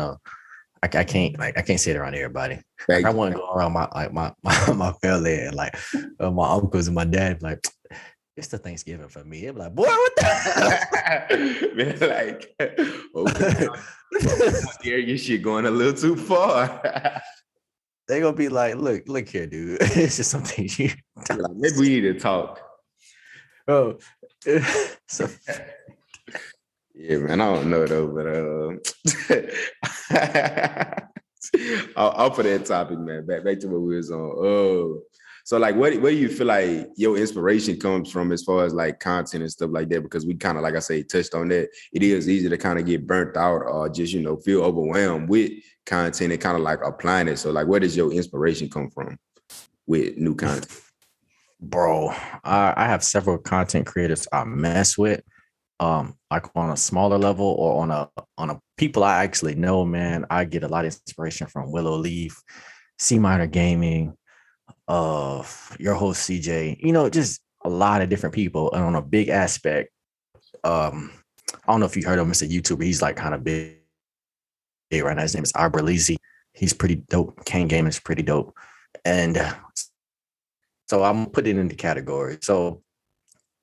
I can't sit around everybody. Like I want to go around my family and like my uncles and my dad. Like it's the Thanksgiving for me. They're like, boy, what the man, like, okay, your shit going a little too far. They gonna be like, look here, dude. It's just something you like, maybe we need to talk. Oh, so yeah, man, I don't know though, but I'll put that topic, man. Back to what we was on. So like, where do you feel like your inspiration comes from as far as like content and stuff like that? Because we kind of, like I say, touched on that. It is easy to kind of get burnt out or just, you know, feel overwhelmed with content and kind of like applying it. So like, where does your inspiration come from with new content? Bro, I have several content creators I mess with. Like on a smaller level or on a people I actually know, man. I get a lot of inspiration from Willow Leaf, C Minor Gaming, of your host CJ, you know, just a lot of different people. And on a big aspect, I don't know if you heard of him, Mr. YouTuber. He's like kind of big right now. His name is Arberleezy. He's pretty dope. Kane Gaming is pretty dope. And so I'm putting it into category. So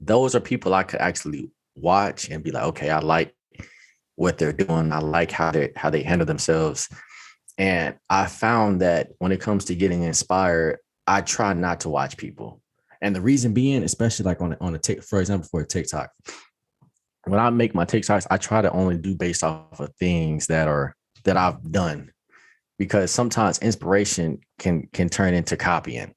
those are people I could actually watch and be like, okay, I like what they're doing. I like how they handle themselves. And I found that when it comes to getting inspired, I try not to watch people. And the reason being, especially like on a for example, for a TikTok, when I make my TikToks, I try to only do based off of things that I've done, because sometimes inspiration can turn into copying,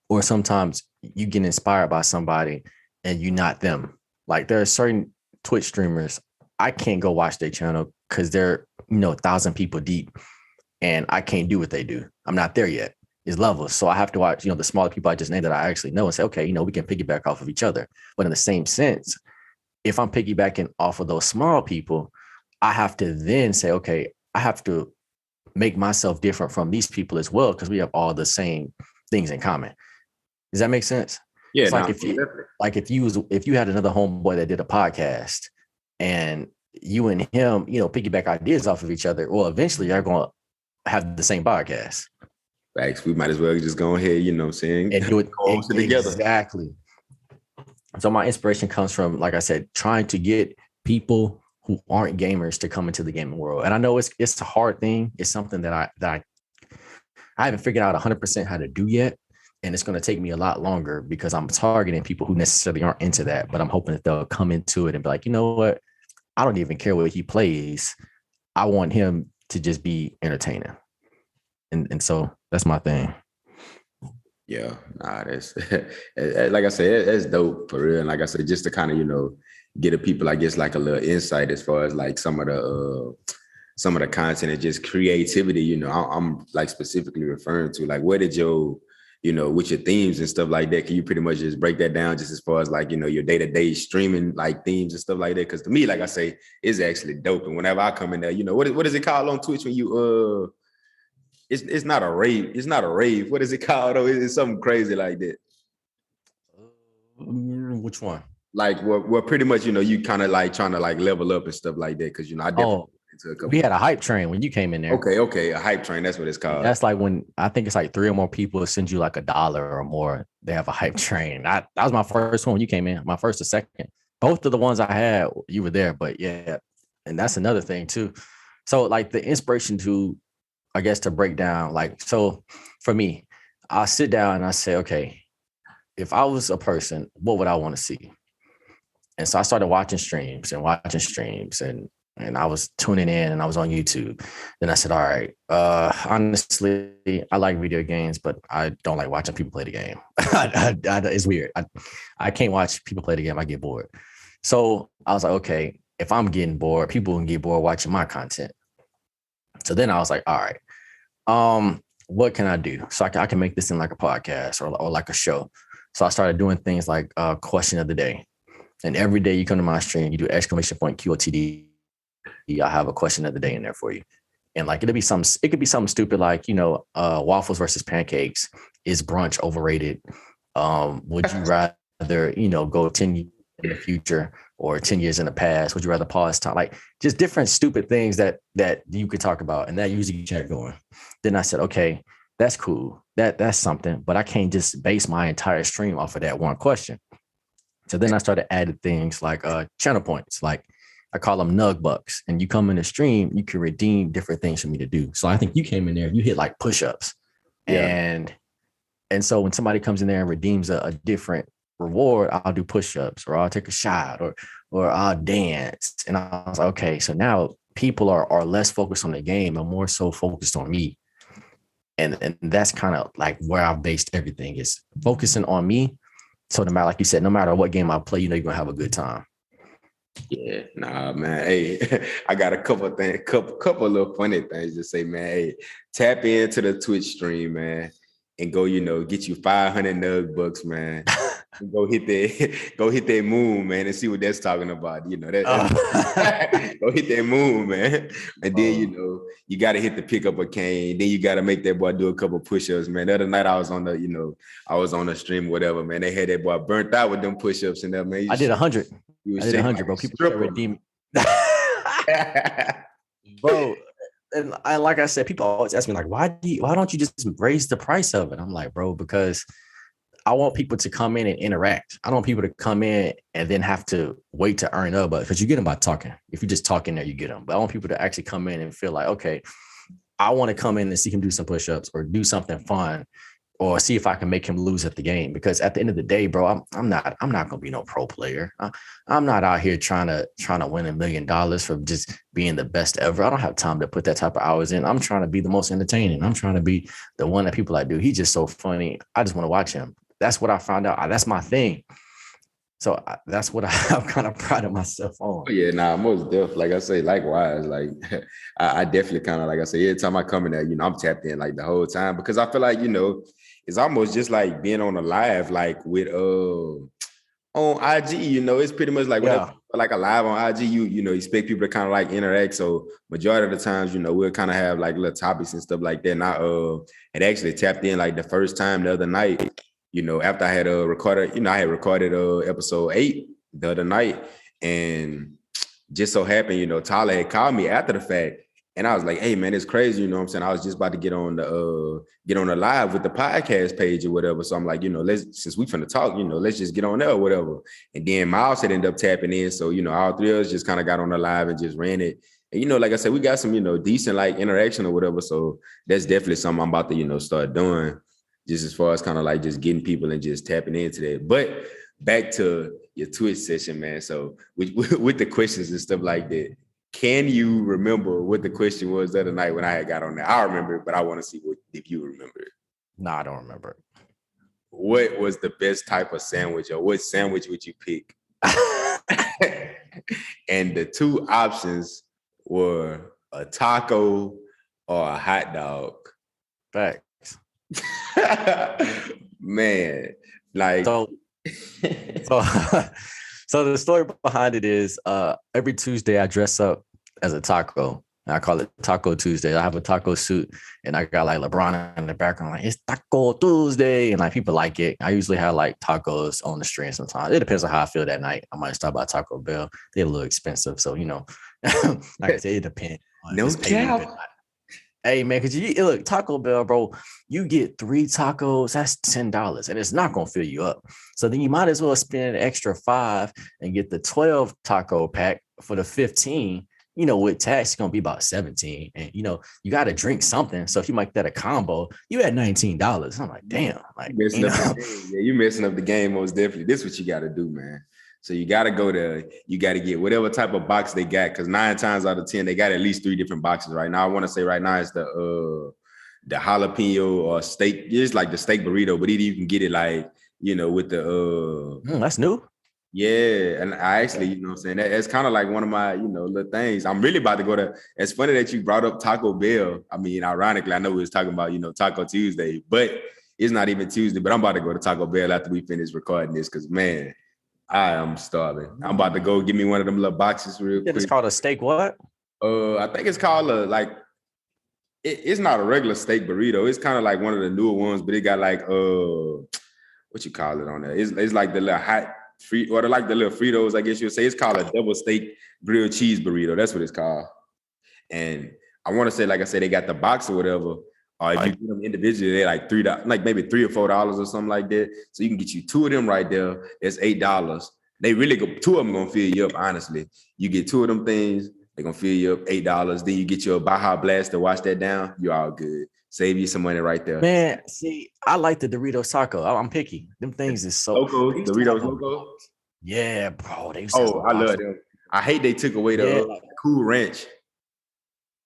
or sometimes you get inspired by somebody and you're not them. Like there are certain Twitch streamers, I can't go watch their channel because they're, 1,000 people deep and I can't do what they do. I'm not there yet. It's levels. So I have to watch, the smaller people I just named that I actually know and say, okay, we can piggyback off of each other. But in the same sense, if I'm piggybacking off of those small people, I have to then say, okay, I have to make myself different from these people as well, because we have all the same things in common. Does that make sense? Yeah. It's if you had another homeboy that did a podcast and you and him, piggyback ideas off of each other, well, eventually you're going to have the same podcast. Facts. We might as well just go ahead, and do it together. Exactly. So my inspiration comes from, like I said, trying to get people who aren't gamers to come into the gaming world. And I know it's a hard thing. It's something that I haven't figured out 100% how to do yet. And it's going to take me a lot longer because I'm targeting people who necessarily aren't into that. But I'm hoping that they'll come into it and be like, you know what? I don't even care what he plays. I want him to just be entertaining. And so that's my thing. Yeah, that's like I said, that's dope for real. And like I said, just to kind of, get the people, I guess, like a little insight as far as like some of the content and just creativity, I'm like specifically referring to, like, where did your, with your themes and stuff like that, can you pretty much just break that down just as far as like, your day-to-day streaming like themes and stuff like that? Because to me, like I say, it's actually dope. And whenever I come in there, what is it called on Twitch when you it's not a rave. It's not a rave. What is it called though? It's something crazy like that. Which one? Like, well, pretty much, you kind of like trying to like level up and stuff like that. Cause I definitely into a couple. We had a hype train when you came in there. Okay, a hype train. That's what it's called. That's like when I think it's like 3 or more people send you like $1 or more. They have a hype train. That was my first one when you came in. My first or second. Both of the ones I had, you were there. But yeah, and that's another thing too. So like the inspiration to, I guess, to break down, like, so for me, I sit down and I say, okay, if I was a person, what would I want to see? And so I started watching streams and I was tuning in and I was on YouTube. Then I said, all right, honestly, I like video games, but I don't like watching people play the game. It's weird. I can't watch people play the game. I get bored. So I was like, okay, if I'm getting bored, people can get bored watching my content. So then I was like, all right, what can I do? So I can make this in like a podcast or like a show. So I started doing things like question of the day. And every day you come to my stream, you do exclamation point QOTD. I have a question of the day in there for you. And like, it could be something stupid like, waffles versus pancakes. Is brunch overrated? Would you rather, go 10 years in the future or 10 years in the past? Would you rather pause time? Like just different stupid things that you could talk about. And that usually gets going. Then I said, okay, that's cool. That's something, but I can't just base my entire stream off of that one question. So then I started adding things like channel points, like I call them nug bucks. And you come in the stream, you can redeem different things for me to do. So I think you came in there, you hit like push-ups. Yeah. And so when somebody comes in there and redeems a different reward, I'll do push-ups or I'll take a shot or I'll dance. And I was like, okay, so now people are less focused on the game and more so focused on me. And that's kind of like where I've based everything, is focusing on me. So no matter, like you said, no matter what game I play, you're gonna have a good time. Yeah, nah, man. Hey, I got a couple things, couple of little funny things to say, man. Hey, tap into the Twitch stream, man, and go, get you 500 nug bucks, man. Go hit that moon, man, and see what that's talking about. Go hit that moon, man. And then you gotta hit the pick up a cane. Then you gotta make that boy do a couple push-ups, man. The other night I was on the stream, or whatever, man. They had that boy burnt out with them push-ups and that, man. I did 100. I did 100, bro. People can't redeem. Bro. And like I said, people always ask me, like, why don't you just raise the price of it? I'm like, bro, because I want people to come in and interact. I don't want people to come in and then have to wait to earn up, because you get them by talking. If you just talk in there, you get them. But I want people to actually come in and feel like, okay, I want to come in and see him do some push-ups or do something fun, or see if I can make him lose at the game. Because at the end of the day, bro, I'm not gonna be no pro player. I'm not out here trying to win $1 million from just being the best ever. I don't have time to put that type of hours in. I'm trying to be the most entertaining. I'm trying to be the one that people like, dude, he's just so funny. I just want to watch him. That's what I found out. That's my thing. So that's what I'm kind of proud of myself on. Oh, yeah, nah, most definitely. Like I say, likewise. Like I definitely kind of, like I say, every time I come in there, I'm tapped in like the whole time, because I feel like, it's almost just like being on a live, like with on IG. It's pretty much like whatever, like a live on IG. You expect people to kind of like interact. So majority of the times, we'll kind of have like little topics and stuff like that. And I had actually tapped in like the first time the other night. After I had recorded, I had recorded episode 8 the other night, and just so happened, Tyler had called me after the fact, and I was like, "Hey, man, it's crazy." You know what I'm saying? I was just about to get on the live with the podcast page or whatever. So I'm like, since we finna talk, let's just get on there or whatever. And then Miles had ended up tapping in, so all three of us just kind of got on the live and just ran it. And like I said, we got some decent like interaction or whatever. So that's definitely something I'm about to start doing, just as far as kind of like just getting people and just tapping into that. But back to your Twitch session, man. So with the questions and stuff like that, can you remember what the question was the other night when I had got on there? I remember it, but I want to see if you remember it. No, I don't remember it. What was the best type of sandwich, or what sandwich would you pick? And the two options were a taco or a hot dog. Facts. Man, like so the story behind it is every Tuesday I dress up as a taco, I call it Taco Tuesday. I have a taco suit and I got like LeBron in the background, like it's Taco Tuesday. And like people like it. I usually have like tacos on the stream sometimes. It depends on how I feel that night. I might stop by Taco Bell. They're a little expensive. So, like I said, it depends. No cap. Hey man, cause you look Taco Bell, bro. You get 3 tacos, that's $10, and it's not gonna fill you up. So then you might as well spend an extra 5 and get the 12 taco pack for the 15. With tax, it's gonna be about 17. And you got to drink something. So if you make that a combo, you at $19. I'm like, damn, like you messing up the game most definitely. This is what you got to do, man. So you got to go there. You got to get whatever type of box they got, because 9 times out of 10 they got at least 3 different boxes right now. I want to say right now it's the jalapeno or steak. It's like the steak burrito, but either you can get it like with the that's new. Yeah, and I actually, what I'm saying, that's kind of like one of my, little things. I'm really about to go to. It's funny that you brought up Taco Bell. I mean, ironically, I know we was talking about, Taco Tuesday, but it's not even Tuesday. But I'm about to go to Taco Bell after we finish recording this, because man, I am starving. I'm about to go give me one of them little boxes real quick. It's called a steak what? I think it's called it's not a regular steak burrito. It's kind of like one of the newer ones, but it got like what you call it on there? It's like the little hot free, or like the little Fritos, I guess you'd say. It's called a double steak grilled cheese burrito. That's what it's called. And I want to say, like I said, they got the box or whatever. Or if you get them individually, they're like $3, like maybe $3 or $4 or something like that. So you can get you 2 of them right there. That's $8. They really go, 2 of them gonna fill you up, honestly. You get 2 of them things, they're gonna fill you up $8. Then you get your Baja Blast to wash that down, you're all good. Save you some money right there. Man, see, I like the Doritos taco. I'm picky. Them things is so Loco, Doritos Loco. Yeah, bro. I love them. I hate they took away the Cool Ranch.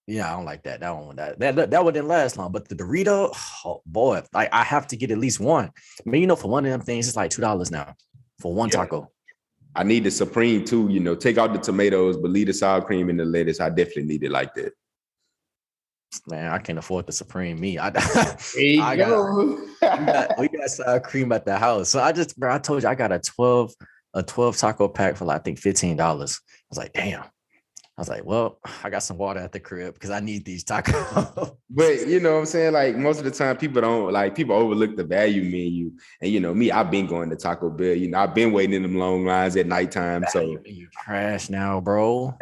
Yeah, I don't like that. That one didn't last long. But the Dorito, oh boy, like I have to get at least one. I mean, for one of them things, it's like $2 now for one taco. I need the Supreme too. Take out the tomatoes, but leave the sour cream and the lettuce. I definitely need it like that. Man, I can't afford the Supreme meat. We got sour cream at the house. So I told you I got a 12 taco pack for like, I think $15. I was like, damn. I was like, well, I got some water at the crib because I need these tacos. But you know what I'm saying? Like most of the time people overlook the value menu. And me, I've been going to Taco Bell. I've been waiting in them long lines at nighttime. So you trash now, bro.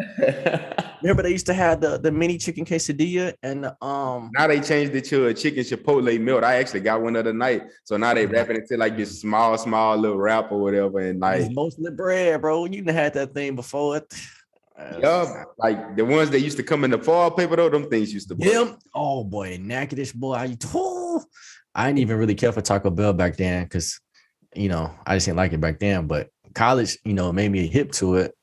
Remember they used to have the mini chicken quesadilla and now they changed it to a chicken chipotle melt. I actually got one the other night. So now they wrapping it to like this small little wrap or whatever. And like it's mostly bread, bro. You done had that thing before. Yeah, like the ones that used to come in the foil paper though, them things used to be. Oh boy, Natchitoches boy. I didn't even really care for Taco Bell back then because I just didn't like it back then. But college, made me hip to it.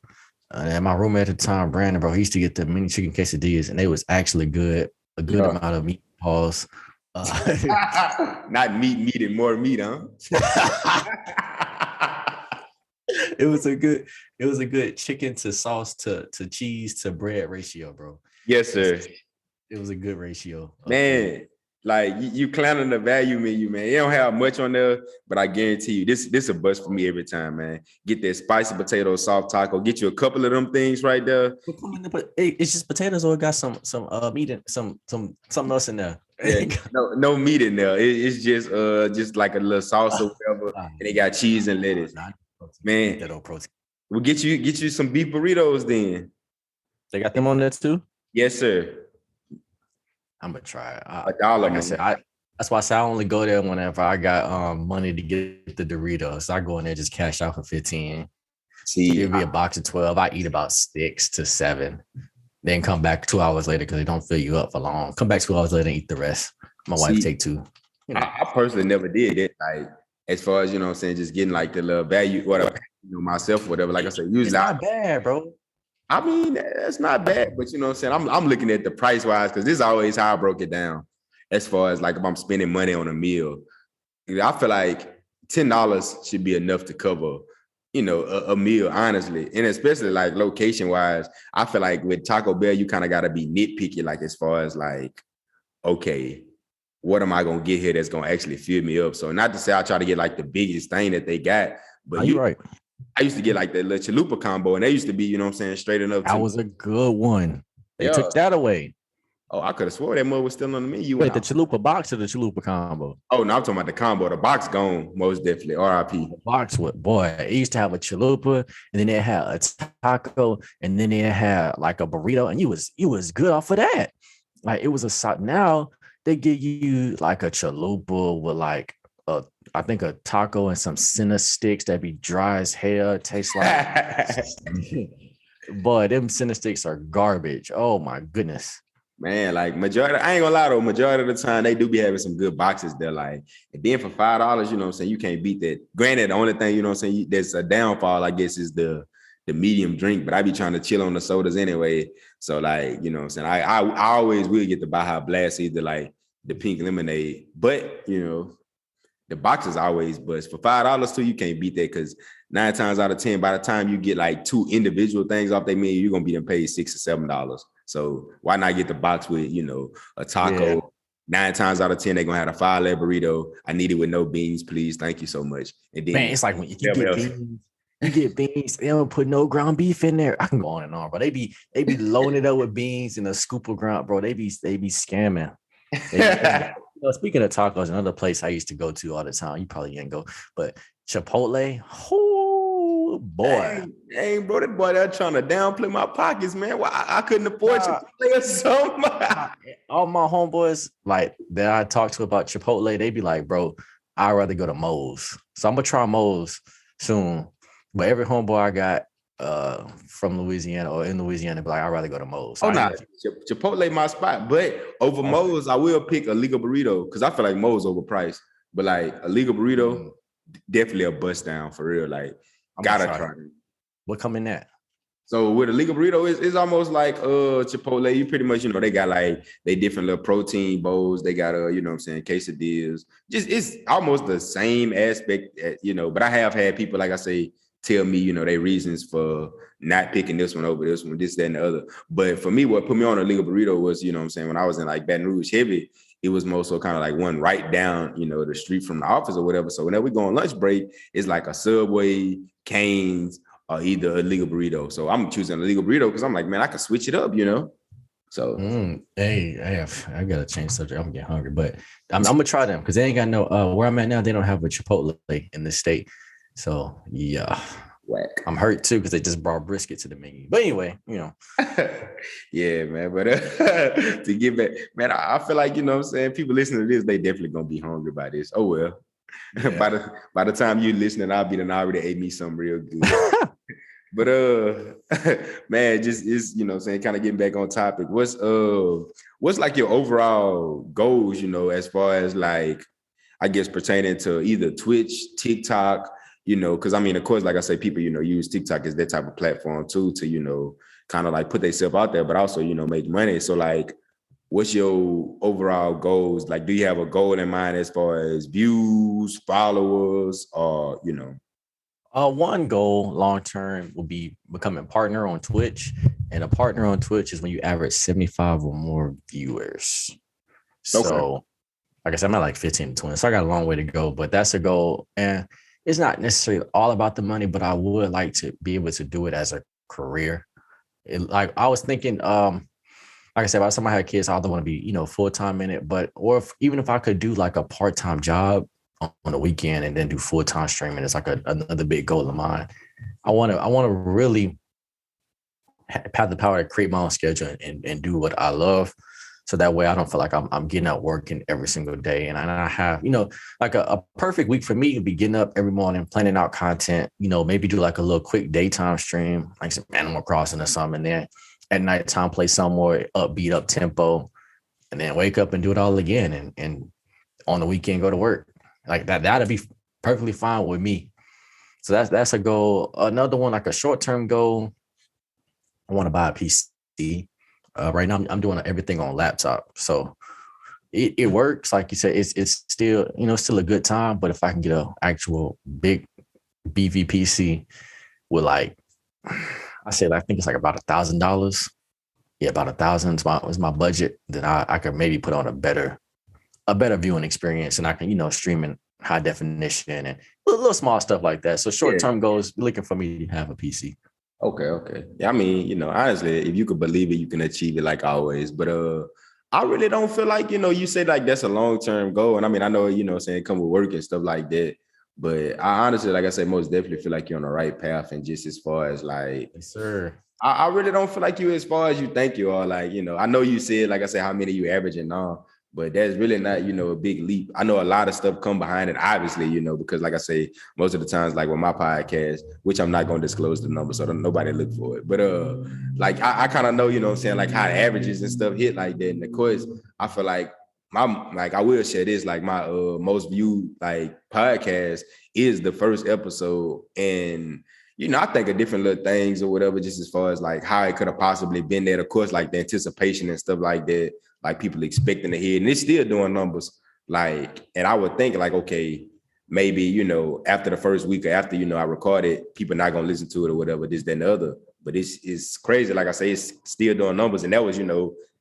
And my roommate at the time, Brandon, bro, he used to get the mini chicken quesadillas, and they was actually good. A good amount of meatballs. Not meat and more meat, huh? It was a good chicken to sauce to cheese to bread ratio, bro. Yes, sir. It was a good ratio. Man, like you clowning the value menu, man. It don't have much on there, but I guarantee you, this a bust for me every time, man. Get that spicy potato soft taco. Get you a couple of them things right there. But it's just potatoes, or it got some meat and something else in there. Yeah, no meat in there. It's just like a little sauce or whatever, and they got cheese and lettuce. Man, we'll get you some beef burritos then. They got them on there too? Yes, sir. I'm gonna try. $1. Like I said, that's why I say I only go there whenever I got money to get the Doritos. I go in there just cash out for 15. See, it'd be a box of 12. I eat about 6 to 7. Then come back 2 hours later because they don't fill you up for long. Come back 2 hours later and eat the rest. My wife take 2. I personally never did it. Like as far as I'm saying, just getting like the little value, whatever, myself, whatever. Like I said, usually it's not bad, bro. I mean, that's not bad, but what I'm saying, I'm looking at the price wise because this is always how I broke it down. As far as like if I'm spending money on a meal, I feel like $10 should be enough to cover, a meal, honestly, and especially like location wise. I feel like with Taco Bell, you kind of got to be nitpicky, like as far as like, okay, what am I gonna get here that's gonna actually fill me up? So not to say I try to get like the biggest thing that they got, but you're right. I used to get like the little chalupa combo, and they used to be, straight enough. That was a good one. They took that away. Oh, I could have swore that mug was still on the menu. Wait, the chalupa box or the chalupa combo? Oh, no, I'm talking about the combo. The box gone, most definitely. R.I.P. The box with boy, it used to have a chalupa, and then it had a taco, and then it had like a burrito, and you was good off of that. Like it was a now they give you like a chalupa with like I think a taco and some center sticks that be dry as hell. Tastes like boy, them center sticks are garbage. Oh my goodness. Man, like I ain't gonna lie though, majority of the time they do be having some good boxes there. Like, and then for $5, you know what I'm saying, you can't beat that. Granted, the only thing, you know what I'm saying, that's a downfall, I guess, is the medium drink, but I be trying to chill on the sodas anyway. So, like, you know what I'm saying, I always will get the Baja Blast, either like the pink lemonade, but you know, the box is always bust. For $5 too, you can't beat that, because 9 times out of 10, by the time you get like 2 individual things off their menu, you're gonna be them paid $6 or $7. So why not get the box with, you know, a taco? Yeah. 9 times out of 10, they're gonna have a 5-layer burrito. I need it with no beans, please. Thank you so much. And then man, it's like when you get beans, they don't put no ground beef in there. I can go on and on, but they be loading it up with beans and a scoop of ground, bro. They be scamming. Speaking of tacos, another place I used to go to all the time. You probably didn't go, but Chipotle. Oh boy, hey bro, that boy there trying to downplay my pockets, man. Why I couldn't afford Chipotle or something. All my homeboys like that I talked to about Chipotle, they be like, bro, I'd rather go to Moe's. So I'm gonna try Moe's soon. But every homeboy I got from Louisiana or in Louisiana, be like, I'd rather go to Moe's. Oh, no, Chipotle my spot, but over Moe's, I will pick a legal burrito because I feel like Moe's overpriced. But like a legal burrito, definitely a bust down for real. Like, gotta try it. What come in that? So with a legal burrito, it's almost like Chipotle. You pretty much, you know, they got like they different little protein bowls. They got you know what I'm saying, quesadillas. Just it's almost the same aspect, you know. But I have had people, like I say, tell me, you know, their reasons for not picking this one over this one, this, that, and the other. But for me, what put me on a legal burrito was, you know what I'm saying, when I was in like Baton Rouge heavy, it was more so kind of like one right down, you know, the street from the office or whatever. So whenever we go on lunch break, it's like a Subway, Cane's, or either a legal burrito. So I'm choosing a legal burrito because I'm like, man, I can switch it up, you know? So hey, I gotta change subject. I'm getting hungry, but I'm gonna try them because they ain't got no where I'm at now, they don't have a Chipotle in the state. So yeah, whack. I'm hurt too because they just brought brisket to the menu. But anyway, you know. Yeah, man. But to get back, man, I feel like, you know what I'm saying, people listening to this, they definitely gonna be hungry by this. Oh well. Yeah. by the time you listening, I'll be done already ate me something real good. But man, just is, you know what I'm saying, kind of getting back on topic. What's like your overall goals, you know, as far as like, I guess pertaining to either Twitch, TikTok, you know, because I mean, of course, like I say, people, you know, use TikTok as their type of platform too, to, you know, kind of like put themselves out there, but also, you know, make money. So like, what's your overall goals? Like, do you have a goal in mind as far as views, followers, or, you know? One goal long-term will be becoming a partner on Twitch. And a partner on Twitch is when you average 75 or more viewers. Okay. So like I said, I'm at like 15 to 20. So I got a long way to go, but that's a goal. And it's not necessarily all about the money, but I would like to be able to do it as a career. Like I was thinking, like I said, by the time I had kids, I either want to be, you know, full-time in it, but, or even if I could do like a part-time job on the weekend and then do full-time streaming, it's like another big goal of mine. I want to really have the power to create my own schedule and do what I love. So that way I don't feel like I'm getting up working every single day. And I have, you know, like a perfect week for me to be getting up every morning, planning out content, you know, maybe do like a little quick daytime stream, like some Animal Crossing or something. And then at nighttime, play some more upbeat, up tempo, and then wake up and do it all again. And on the weekend, go to work. Like that'd be perfectly fine with me. So that's a goal. Another one, like a short-term goal, I want to buy a PC. Right now, I'm doing everything on laptop. So it works. Like you said, it's still, you know, still a good time. But if I can get an actual big BVPC with like, I think it's like about $1,000. Yeah, about $1,000 was my budget. Then I could maybe put on a better viewing experience, and I can, you know, stream in high definition and little small stuff like that. So short-term goals, looking for me to have a PC. Okay. Yeah, I mean, honestly, if you could believe it, you can achieve it like always. But I really don't feel like, you say like that's a long-term goal. And I mean, I know, saying come with work and stuff like that. But I honestly, like I said, most definitely feel like you're on the right path. And just as far as like Yes, sir. I really don't feel like you as far as you think you are. Like, I know you said, like I said, how many you averaging now, but that's really not, a big leap. I know a lot of stuff come behind it, obviously, because like I say, most of the times, like with my podcast, which I'm not going to disclose the number, so don't nobody look for it. But like I kind of know, what I'm saying, like how the averages and stuff hit like that. And of course, I feel like I will share this, like my most viewed like podcast is the first episode. And I think of different little things or whatever, just as far as like how it could have possibly been there. Of course, like the anticipation and stuff like that, like people expecting to hear, and it's still doing numbers. Like, and I would think like, okay, maybe, after the first week or after, I recorded, people not gonna listen to it or whatever, this, that, and the other. But it's crazy. Like I say, it's still doing numbers. And that was,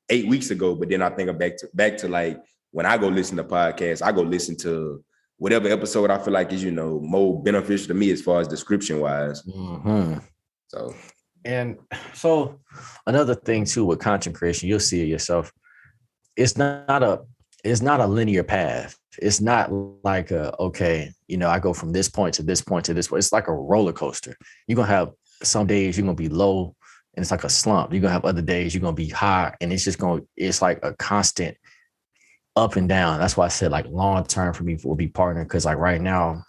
8 weeks ago. But then I think of back to like when I go listen to podcasts, I go listen to whatever episode I feel like is, more beneficial to me as far as description wise. Mm-hmm. So, and so another thing too with content creation, you'll see it yourself. It's not a linear path. It's not like okay, I go from this point to this point to this point. It's like a roller coaster. You're gonna have some days you're gonna be low and it's like a slump. You're gonna have other days you're gonna be high, and it's like a constant up and down. That's why I said like long term for me will be partner, because like right now,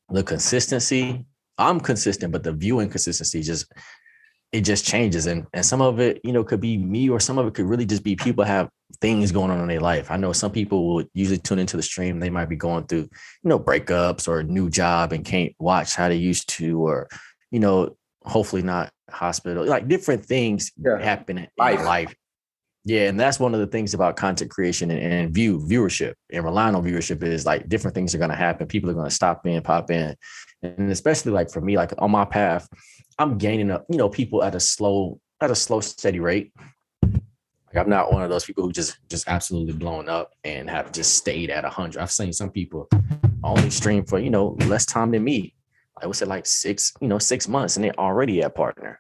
the consistency, I'm consistent, but the viewing consistency just changes. And some of it, could be me, or some of it could really just be people have things going on in their life. I know some people will usually tune into the stream. They might be going through, breakups or a new job and can't watch how they used to, or, hopefully not hospital, like different things happen in life. Yeah, and that's one of the things about content creation and viewership and relying on viewership is like different things are going to happen. People are going to stop in, pop in, and especially like for me, like on my path, I'm gaining up, people at a slow, steady rate. Like I'm not one of those people who just absolutely blown up and have just stayed at 100. I've seen some people only stream for less time than me. I would say like 6 months, and they're already at partner.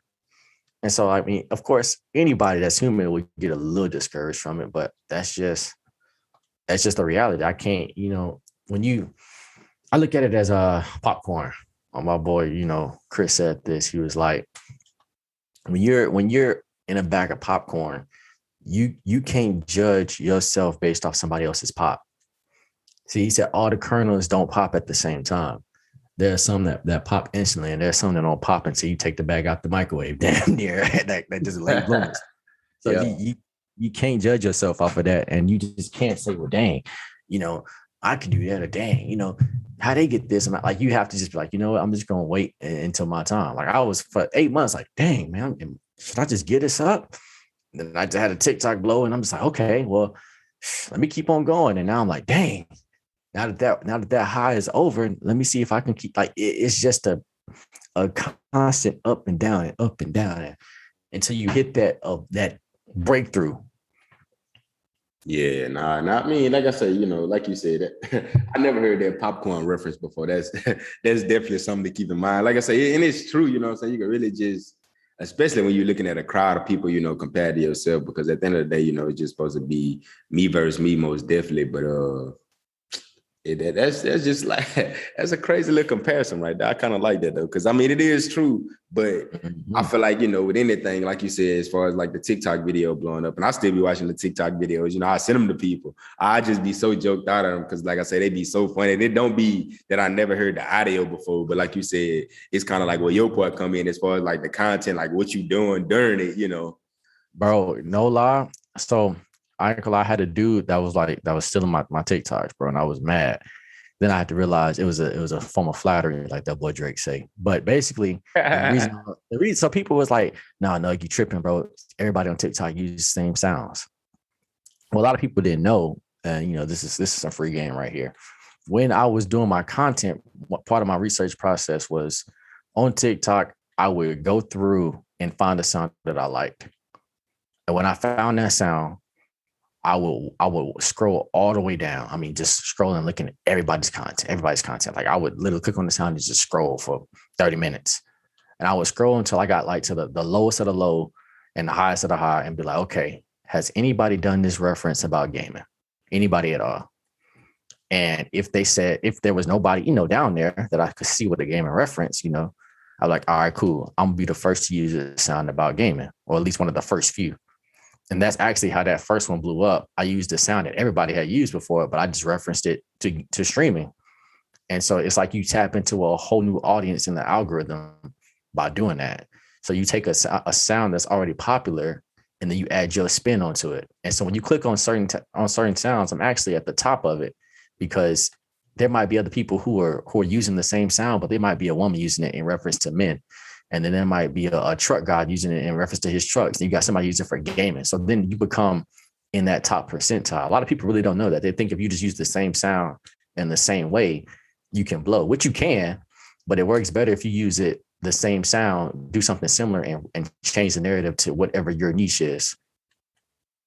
And so, I mean, of course, anybody that's human would get a little discouraged from it, but that's just the reality. I can't, I look at it as a popcorn. My boy, Chris said this. He was like, when you're in a bag of popcorn, you can't judge yourself based off somebody else's pop. See, he said all the kernels don't pop at the same time. There are some that pop instantly, and there's some that don't pop until you take the bag out the microwave. Damn near that just late bloomers. So you can't judge yourself off of that, and you just can't say, well, dang, I can do that, or dang, how they get this. Like you have to just be like, what, I'm just gonna wait until my time. Like I was for 8 months, like, dang, man, should I just get this up? And then I just had a TikTok blow, and I'm just like, okay, well, let me keep on going. And now I'm like, dang. Now that high is over, let me see if I can keep like it's just a constant up and down until you hit that breakthrough. Yeah, not me. Like I said, like you said, I never heard that popcorn reference before. That's definitely something to keep in mind. Like I say, and it's true, what I'm saying? You can really just, especially when you're looking at a crowd of people, compared to yourself, because at the end of the day, it's just supposed to be me versus me, most definitely. But that's just like that's a crazy little comparison right there. I kind of like that though, because I mean it is true, but I feel like with anything, like you said, as far as like the TikTok video blowing up, and I still be watching the TikTok videos. I send them to people. I just be so joked out of them because, like I say, they be so funny. They don't be that I never heard the audio before, but like you said, it's kind of like where your part come in as far as like the content, like what you doing during it. Bro, no lie. So I had a dude that was stealing my TikToks, bro, and I was mad. Then I had to realize it was a form of flattery, like that boy Drake say. But basically, the reason so people was like, no, you tripping, bro. Everybody on TikTok uses the same sounds. Well, a lot of people didn't know, and this is a free game right here. When I was doing my content, part of my research process was on TikTok, I would go through and find a sound that I liked. And when I found that sound, I will scroll all the way down. I mean, just scrolling, looking at everybody's content. Like I would literally click on the sound and just scroll for 30 minutes. And I would scroll until I got like to the lowest of the low and the highest of the high and be like, okay, has anybody done this reference about gaming? Anybody at all? And if there was nobody, down there that I could see with a gaming reference, I was like, all right, cool. I'm gonna be the first to use a sound about gaming, or at least one of the first few. And that's actually how that first one blew up. I used the sound that everybody had used before, but I just referenced it to streaming. And so it's like you tap into a whole new audience in the algorithm by doing that. So you take a sound that's already popular and then you add your spin onto it. And so when you click on certain sounds, I'm actually at the top of it because there might be other people who are using the same sound, but there might be a woman using it in reference to men. And then there might be a truck guy using it in reference to his trucks. And you got somebody using it for gaming. So then you become in that top percentile. A lot of people really don't know that. They think if you just use the same sound in the same way, you can blow, which you can, but it works better if you use it the same sound, do something similar and change the narrative to whatever your niche is.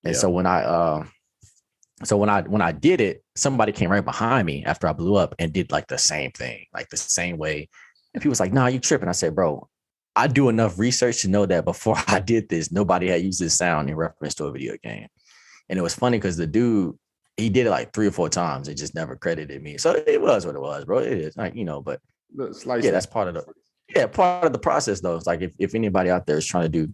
And so when I did it, somebody came right behind me after I blew up and did like the same thing, like the same way. And people was like, nah, you tripping. I said, bro, I do enough research to know that before I did this, nobody had used this sound in reference to a video game. And it was funny because the dude, he did it like 3 or 4 times. It just never credited me. So it was what it was, bro. It is like, but that's part of the process though. It's like if anybody out there is trying to do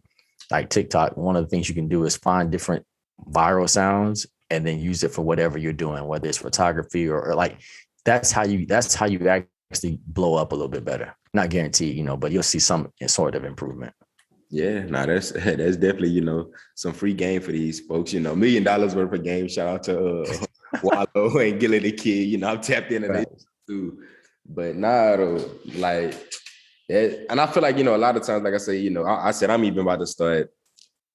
like TikTok, one of the things you can do is find different viral sounds and then use it for whatever you're doing, whether it's photography or like that's how you actually blow up a little bit better. Not guaranteed, but you'll see some sort of improvement. Yeah, that's definitely, some free game for these folks, $1 million worth of game. Shout out to Wallow and Gilly the Kid, I'm tapped into this too. But though, like, and I feel like, a lot of times, like I say, I said, I'm even about to start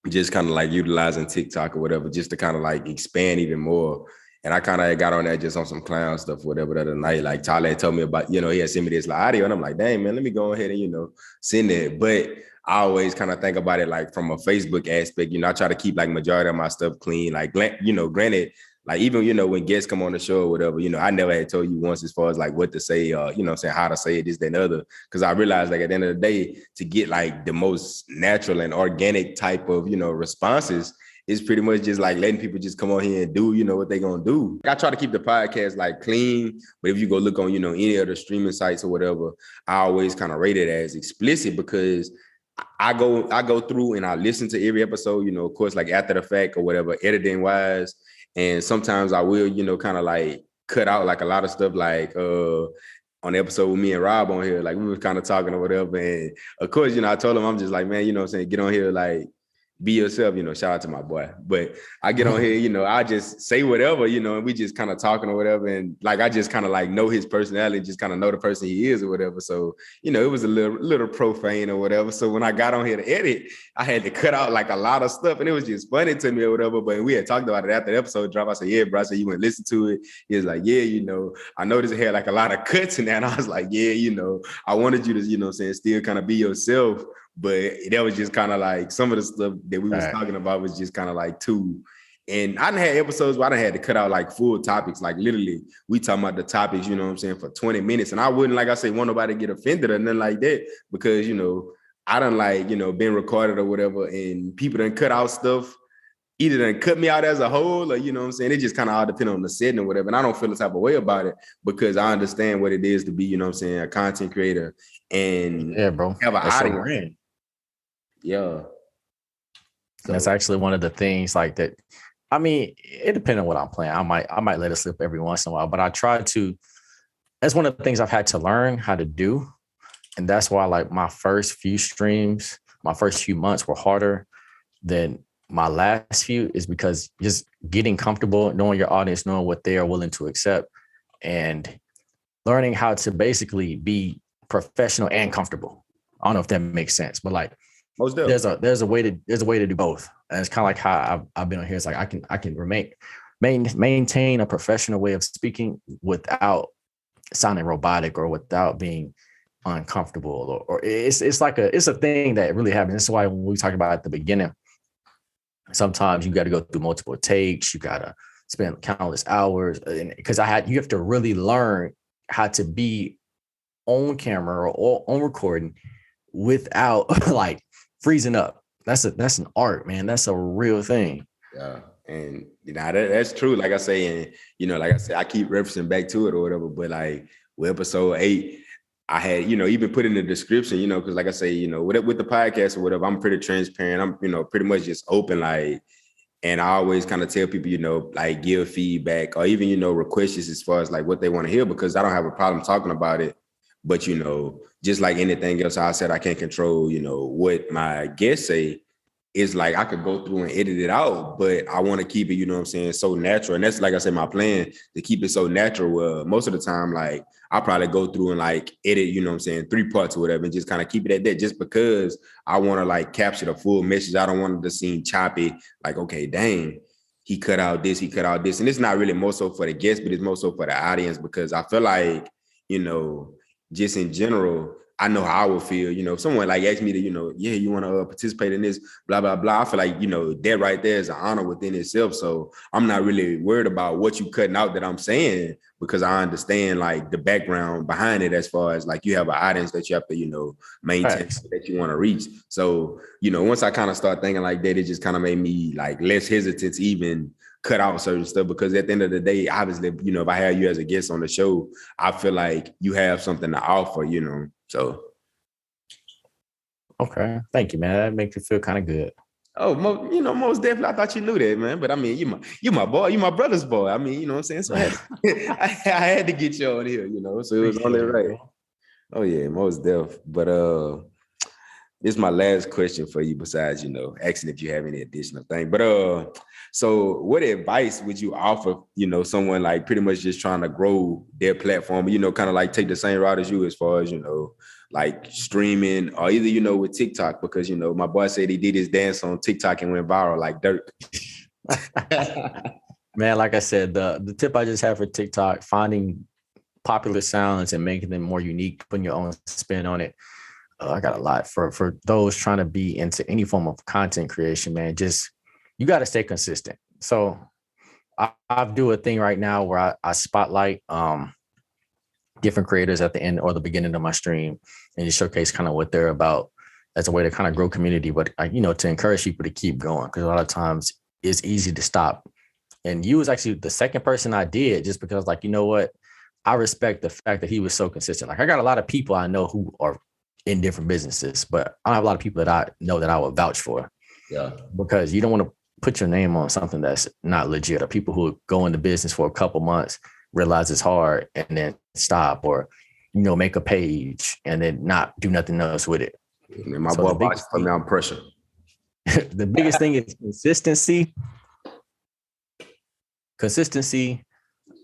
just kind of like utilizing TikTok or whatever, just to kind of like expand even more. And I kind of got on that just on some clown stuff, whatever, the other night. Like Tyler had told me about, he had sent me this like audio, and I'm like, dang, man, let me go ahead and, send it. But I always kind of think about it like from a Facebook aspect. I try to keep like majority of my stuff clean. Like, granted, like even, when guests come on the show or whatever, I never had told you once as far as like what to say, saying how to say it, this, that, and other. Because I realized like at the end of the day, to get like the most natural and organic type of, responses, it's pretty much just like letting people just come on here and do, what they're going to do. I try to keep the podcast like clean, but if you go look on, any other streaming sites or whatever, I always kind of rate it as explicit because I go through and I listen to every episode, of course, like after the fact or whatever, editing wise. And sometimes I will, kind of like cut out like a lot of stuff like on the episode with me and Rob on here, like we were kind of talking or whatever. And of course, I told him, I'm just like, man, get on here, like, be yourself, shout out to my boy. But I get on here, I just say whatever, and we just kind of talking or whatever. And like, I just kind of like know his personality, just kind of know the person he is or whatever. So, it was a little profane or whatever. So when I got on here to edit, I had to cut out like a lot of stuff and it was just funny to me or whatever. But we had talked about it after the episode drop. I said, yeah, bro. I said, you went listen to it. He was like, yeah, I noticed it had like a lot of cuts in that. And I was like, yeah, I wanted you to, still kind of be yourself. But that was just kind of like some of the stuff that we was talking about was just kind of like too. And I done had episodes where I done had to cut out like full topics. Like literally, we talking about the topics, for 20 minutes. And I wouldn't, like I say, want nobody to get offended or nothing like that because, I done like, been recorded or whatever and people done cut out stuff. Either done cut me out as a whole or, it just kind of all depends on the setting or whatever. And I don't feel the type of way about it because I understand what it is to be, a content creator and bro, have an audience. Yeah. So that's actually one of the things like that. I mean, it depends on what I'm playing. I might let it slip every once in a while, but I try to, that's one of the things I've had to learn how to do. And that's why like my first few streams, my first few months were harder than my last few is because just getting comfortable, knowing your audience, knowing what they are willing to accept and learning how to basically be professional and comfortable. I don't know if that makes sense, but like, there's a way to do both. And it's kind of like how I've been on here. It's like I can maintain a professional way of speaking without sounding robotic or without being uncomfortable or it's a thing that really happens. That's why when we talk about at the beginning, sometimes you got to go through multiple takes. You got to spend countless hours because you have to really learn how to be on camera or on recording without like freezing up. That's an art, man. That's a real thing. Yeah. And that's true. Like I say, and like I said, I keep referencing back to it or whatever. But like with episode 8, I had, even put in the description, because like I say, with the podcast or whatever, I'm pretty transparent. I'm, pretty much just open, like, and I always kind of tell people, like give feedback or even, requests as far as like what they want to hear, because I don't have a problem talking about it. But, just like anything else, I said I can't control, what my guests say. It's like I could go through and edit it out, but I want to keep it, so natural. And that's, like I said, my plan, to keep it so natural. Most of the time, like, I'll probably go through and like edit, 3 parts or whatever, and just kind of keep it at that, just because I want to like capture the full message. I don't want it to seem choppy, like, okay, dang, he cut out this. And it's not really more so for the guest, but it's more so for the audience, because I feel like, just in general, I know how I would feel, if someone like asked me to, yeah, you want to participate in this, blah, blah, blah. I feel like, that right there is an honor within itself. So I'm not really worried about what you cutting out that I'm saying, because I understand like the background behind it, as far as like you have an audience that you have to, maintain, that you want to reach. So, once I kind of start thinking like that, it just kind of made me like less hesitant to even cut out certain stuff, because at the end of the day, obviously, if I have you as a guest on the show, I feel like you have something to offer, so. Okay. Thank you, man. That makes you feel kind of good. Oh, most definitely. I thought you knew that, man. But I mean, you my boy, you my brother's boy. I mean, you know what I'm saying? So I had to get you on here, so it was only right. Oh yeah, most def. But this is my last question for you, besides, asking if you have any additional thing. But so what advice would you offer, someone like pretty much just trying to grow their platform, kind of like take the same route as you, as far as, like streaming, or either, with TikTok, because, my boy said he did his dance on TikTok and went viral like dirt. Man, like I said, the tip I just have for TikTok, finding popular sounds and making them more unique, putting your own spin on it. I got a lot for those trying to be into any form of content creation, man. Just, you got to stay consistent. So I do a thing right now where I spotlight different creators at the end or the beginning of my stream, and just showcase kind of what they're about, as a way to kind of grow community, but to encourage people to keep going, because a lot of times it's easy to stop. And you was actually the second person I did, just because, like, you know what, I respect the fact that he was so consistent. Like, I got a lot of people I know who are in different businesses, but I don't have a lot of people that I know that I would vouch for. Yeah. Because you don't want to put your name on something that's not legit, or people who go into business for a couple months, realize it's hard, and then stop, or, make a page and then not do nothing else with it. And my boy box put me on pressure. The biggest thing is consistency.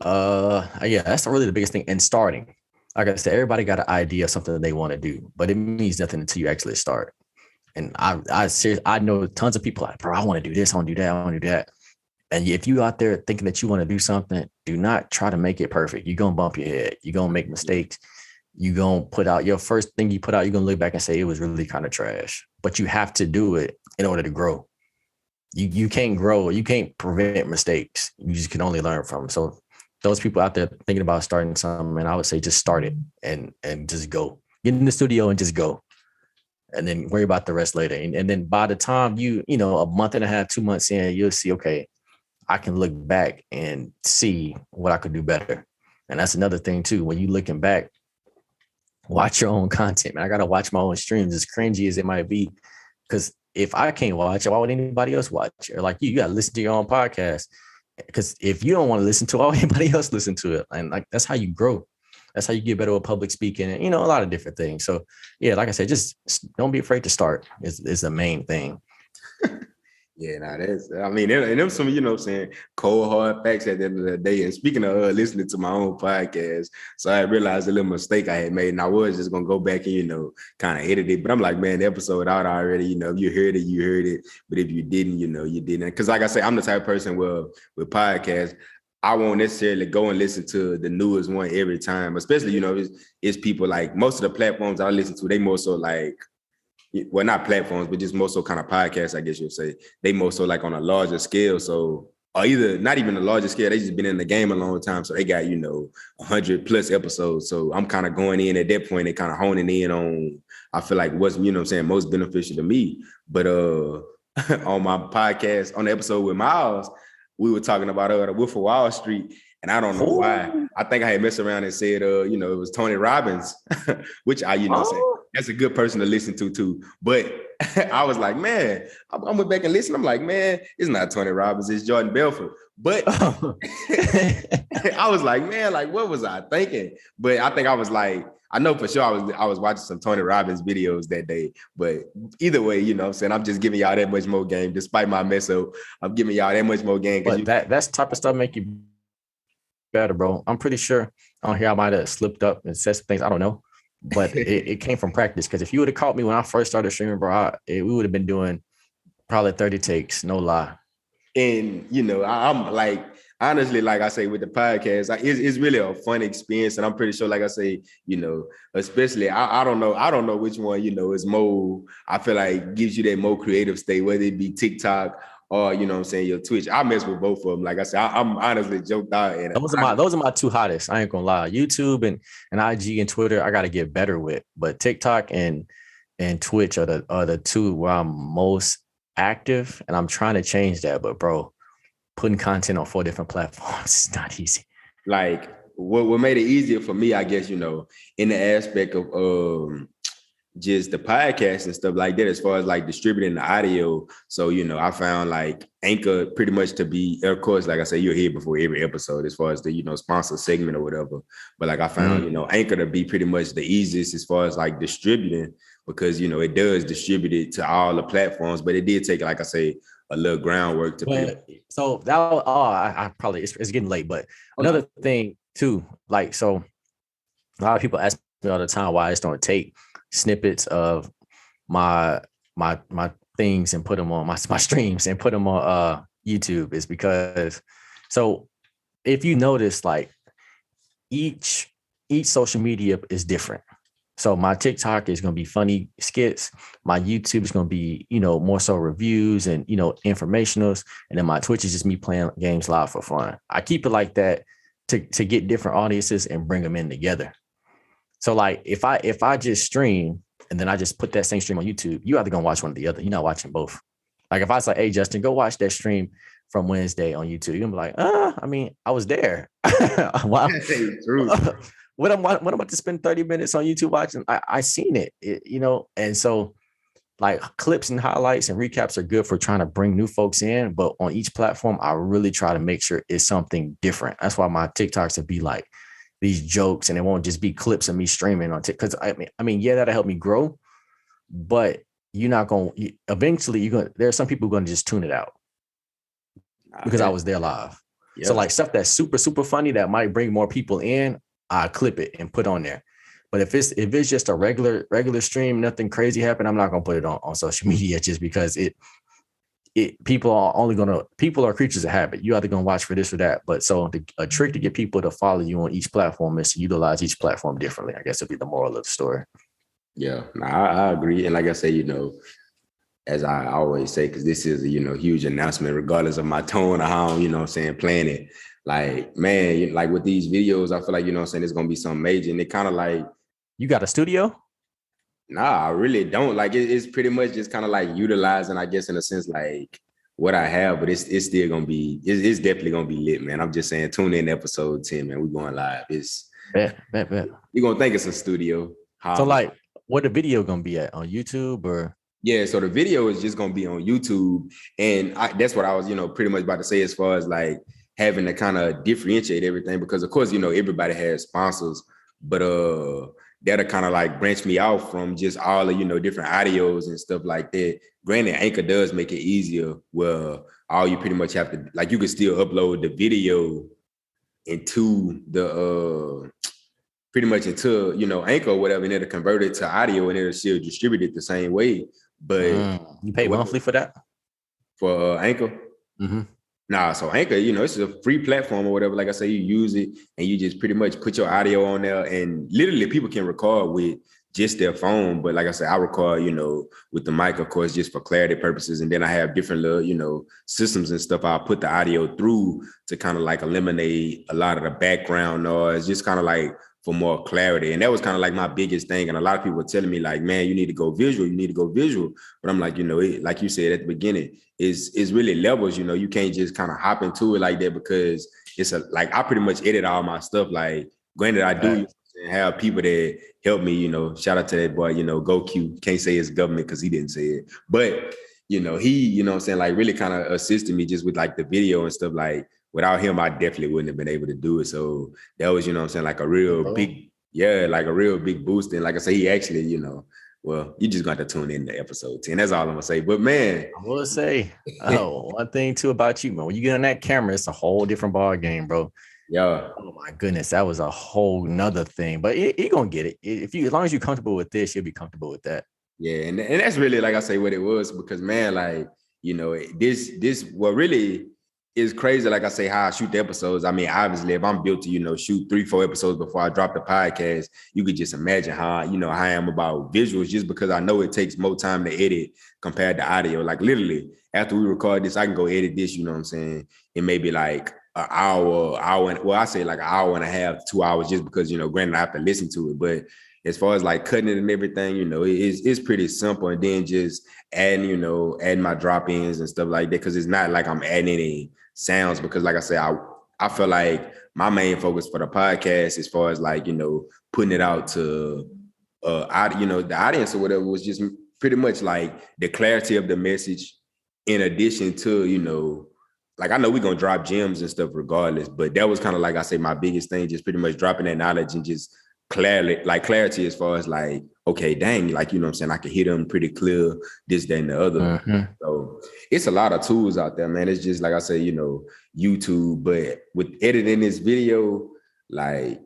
Yeah, that's really the biggest thing. And starting. Like I said, everybody got an idea of something that they want to do, but it means nothing until you actually start. And I know tons of people like, bro, I want to do this, I want to do that, I want to do that. And if you out there thinking that you want to do something, do not try to make it perfect. You're going to bump your head. You're going to make mistakes. You're going to put out your first thing you put out. You're going to look back and say it was really kind of trash, but you have to do it in order to grow. You can't grow. You can't prevent mistakes. You just can only learn from them. So those people out there thinking about starting something, and I would say just start it and just go. Get in the studio and just go. And then worry about the rest later. And then by the time a month and a half, 2 months in, you'll see, okay, I can look back and see what I could do better. And that's another thing too. When you looking back, watch your own content, man. I got to watch my own streams, as cringy as it might be. Because if I can't watch it, why would anybody else watch? Or like you got to listen to your own podcast. Because if you don't want to listen to it, why would anybody else listen to it? And like, that's how you grow. That's how you get better with public speaking and, a lot of different things. So yeah, like I said, just don't be afraid to start is the main thing. Yeah, and them some, what I'm saying, cold hard facts at the end of the day. And speaking of listening to my own podcast, so I realized a little mistake I had made, and I was just gonna go back and, kind of edit it. But I'm like, man, the episode out already, if you heard it, you heard it. But if you didn't, you didn't. Because like I say, I'm the type of person with podcasts, I won't necessarily go and listen to the newest one every time, especially, it's people like most of the platforms I listen to, they more so like, well, not platforms, but just more so kind of podcasts, I guess you'd say. They more so like on a larger scale. So or either not even the largest scale, they just been in the game a long time. So they got, 100 plus episodes. So I'm kind of going in at that point and kind of honing in on, I feel like what's, most beneficial to me. But on my podcast, on the episode with Miles, we were talking about the Wolf of Wall Street. And I don't know why. I think I had messed around and said, it was Tony Robbins, which I, say that's a good person to listen to too. But I was like, man, I went back and listened. I'm like, man, it's not Tony Robbins, it's Jordan Belfort. But I was like, man, like, what was I thinking? But I think I was like, I know for sure I was watching some Tony Robbins videos that day. But either way, I'm saying, I'm just giving y'all that much more game. Despite my mess up, I'm giving y'all that much more game. But that's type of stuff make you better, bro. I'm pretty sure on here I might have slipped up and said some things. I don't know. But it came from practice. Because if you would have caught me when I first started streaming, bro, we would have been doing probably 30 takes, no lie. And, I'm like, honestly, like I say with the podcast, it's really a fun experience. And I'm pretty sure, like I say, especially, I don't know which one, is more, I feel like gives you that more creative state, whether it be TikTok or, your Twitch. I mess with both of them. Like I said, I'm honestly joked out. And those are my two hottest. I ain't gonna lie. YouTube and IG and Twitter, I got to get better with. But TikTok and Twitch are the two where I'm most active, and I'm trying to change that. But bro, putting content on 4 different platforms is not easy. Like what made it easier for me, I guess, in the aspect of just the podcast and stuff like that, as far as like distributing the audio. So, I found like Anchor pretty much to be, of course, like I said, you're here before every episode as far as the, sponsor segment or whatever. But like I found, Anchor to be pretty much the easiest as far as like distributing, because, it does distribute it to all the platforms, but it did take, like I say, a little groundwork to pay. So that, I probably, it's getting late, but another thing too, like, so a lot of people ask me all the time why I just don't take snippets of my things and put them on my streams and put them on YouTube, is because, so if you notice, like each social media is different. So my TikTok is going to be funny skits. My YouTube is going to be, more so reviews and, informationals. And then my Twitch is just me playing games live for fun. I keep it like that to get different audiences and bring them in together. So like if I just stream and then I just put that same stream on YouTube, you either gonna watch one or the other. You're not watching both. Like if I say, hey Justin, go watch that stream from Wednesday on YouTube, you're gonna be like, I was there. Wow. True. What I'm about to spend 30 minutes on YouTube watching, I seen it, and so like clips and highlights and recaps are good for trying to bring new folks in, but on each platform, I really try to make sure it's something different. That's why my TikToks would be like these jokes, and it won't just be clips of me streaming on TikTok. Because I mean, yeah, that'll help me grow, but you're not going to, eventually there are some people who are going to just tune it out because I was there live. Yep. So like stuff that's super, super funny that might bring more people in, I clip it and put on there. But if it's just a regular stream, nothing crazy happened, I'm not gonna put it on social media, just because people are creatures of habit. You either gonna watch for this or that. But so a trick to get people to follow you on each platform is to utilize each platform differently. I guess it'd be the moral of the story. Yeah, I agree. And like I say, as I always say, because this is a huge announcement, regardless of my tone or how I'm playing it. Like, man, like with these videos, I feel like, it's going to be something major. And it kind of like. You got a studio? Nah, I really don't. Like, it's pretty much just kind of like utilizing, I guess, in a sense, like what I have. But it's still going to be, it's definitely going to be lit, man. I'm just saying, tune in episode 10, man. We're going live. Bet. You're going to think it's a studio. So, like, what the video going to be at? On YouTube or? Yeah, so the video is just going to be on YouTube. And that's what I was, pretty much about to say, as far as like, having to kind of differentiate everything, because of course, everybody has sponsors, but that'll kind of like branch me out from just all the, different audios and stuff like that. Granted, Anchor does make it easier where all you pretty much have to, like, you can still upload the video into the, pretty much into, Anchor or whatever, and it'll convert it to audio and it'll still distribute it the same way. But you pay monthly for that? For Anchor? Mm-hmm. Nah, so Anchor, it's a free platform or whatever. Like I say, you use it and you just pretty much put your audio on there, and literally people can record with just their phone. But like I said, I record, with the mic, of course, just for clarity purposes. And then I have different little, systems and stuff I'll put the audio through to kind of like eliminate a lot of the background noise, just kind of like for more clarity. And that was kind of like my biggest thing. And a lot of people were telling me like, man, you need to go visual. You need to go visual. But I'm like, like you said at the beginning, it's really levels, you can't just kind of hop into it like that because it's like I pretty much edit all my stuff. Like, granted, I do have people that help me, shout out to that boy, Go Q. Can't say it's government because he didn't say it. But, he, like really kind of assisted me just with like the video and stuff. Like, without him, I definitely wouldn't have been able to do it. So that was, like a real big, like a real big boost. And like I say, he actually, well, you just got to tune in to episode 10. That's all I'm gonna say. But man, I will say, one thing too about you, man. When you get on that camera, it's a whole different ball game, bro. Yeah. Oh my goodness, that was a whole nother thing. But you're gonna get it. As long as you're comfortable with this, you'll be comfortable with that. Yeah, and that's really, like I say, what it was, because man, like, this what really is crazy, like I say, how I shoot the episodes. I mean, obviously, if I'm built to, shoot 3-4 episodes before I drop the podcast, you could just imagine how, how I am about visuals, just because I know it takes more time to edit compared to audio. Like literally, after we record this, I can go edit this, you know what I'm saying? It may be like an hour, I say like an hour and a half, 2 hours, just because, granted, I have to listen to it. But as far as like cutting it and everything, it's pretty simple. And then just adding, adding my drop-ins and stuff like that. Because it's not like I'm adding any sounds, because like I said, I feel like my main focus for the podcast, as far as like, putting it out to the audience or whatever, was just pretty much like the clarity of the message, in addition to, like I know we're gonna drop gems and stuff regardless, but that was kind of like I say my biggest thing, just pretty much dropping that knowledge and just clarity as far as like, okay, dang, like, what I'm saying, I can hear them pretty clear, this, that, and the other. Mm-hmm. So it's a lot of tools out there, man. It's just like I say, YouTube, but with editing this video, like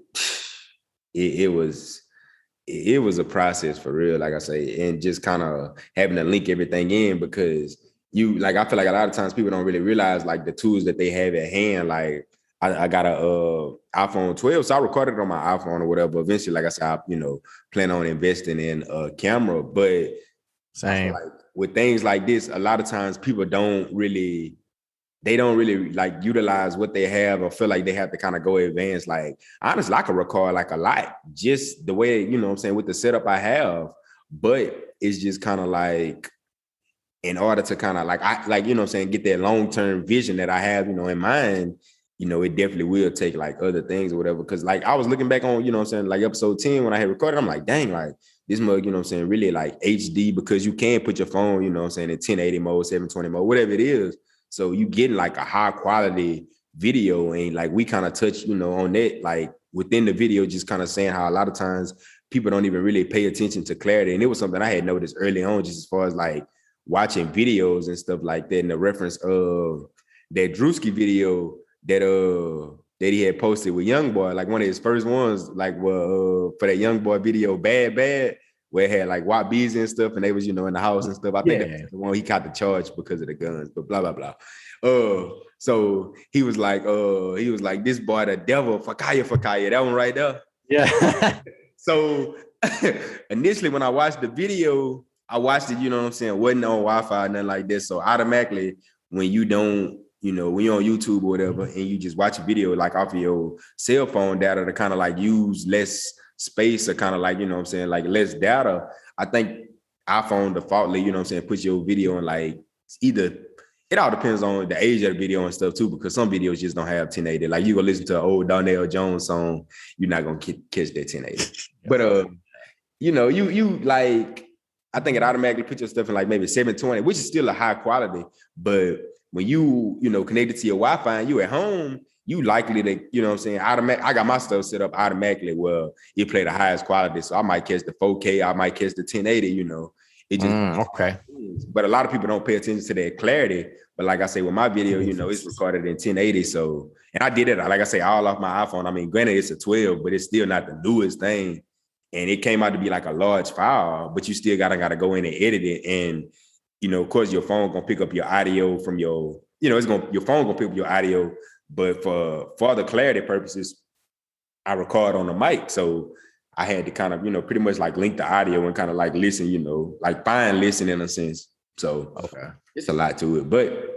it was a process for real, like I say, and just kind of having to link everything in, because I feel like a lot of times people don't really realize like the tools that they have at hand. Like I got a iPhone 12, so I recorded it on my iPhone or whatever. Eventually, like I said, I, plan on investing in a camera. But same, like with things like this, a lot of times people don't really like utilize what they have, or feel like they have to kind of go advanced. Like honestly, I could record like a lot just the way, what I'm saying, with the setup I have. But it's just kind of like, in order to kind of like, what I'm saying, get that long-term vision that I have, in mind, it definitely will take like other things or whatever. Cause like I was looking back on, what I'm saying, like episode 10 when I had recorded, I'm like, dang, like this mug, what I'm saying, really like HD, because you can put your phone, what I'm saying, in 1080 mode, 720 mode, whatever it is. So you get like a high quality video, and like we kind of touch, on that, like within the video, just kind of saying how a lot of times people don't even really pay attention to clarity. And it was something I had noticed early on, just as far as like watching videos and stuff like that, and the reference of that Drewski video that he had posted with Youngboy, like one of his first ones, like for that Youngboy video, Bad, where it had like Watt Beezy and stuff, and they was, in the house and stuff. I think that's the one he caught the charge because of the guns, but blah, blah, blah. So he was like, this boy, the devil, Fakaya, that one right there. Yeah. So initially when I watched the video, I watched it, what I'm saying, wasn't on Wi-Fi, nothing like this. So automatically, when you don't, when you're on YouTube or whatever, and you just watch a video like off of your cell phone data to kind of like use less space, or kind of like, what I'm saying, like less data, I think iPhone defaultly, what I'm saying, puts your video in like either, it all depends on the age of the video and stuff too, because some videos just don't have 1080. Like you go listen to an old Darnell Jones song, you're not gonna catch that 1080. But you like, I think it automatically puts your stuff in like maybe 720, which is still a high quality. But when you connected to your Wi-Fi and you at home, you likely to, what I'm saying, I got my stuff set up automatically where it play the highest quality. So I might catch the 4K, I might catch the 1080, It just okay. But a lot of people don't pay attention to that clarity. But like I say, with my video, it's recorded in 1080. So, and I did it, like I say, all off my iPhone. I mean, granted, it's a 12, but it's still not the newest thing. And it came out to be like a large file, but you still gotta go in and edit it. And, of course, your phone gonna pick up your audio from your, your phone gonna pick up your audio. But for the clarity purposes, I record on the mic. So I had to kind of, pretty much like link the audio and kind of like listen, like find listen in a sense. So Okay. it's a lot to it, but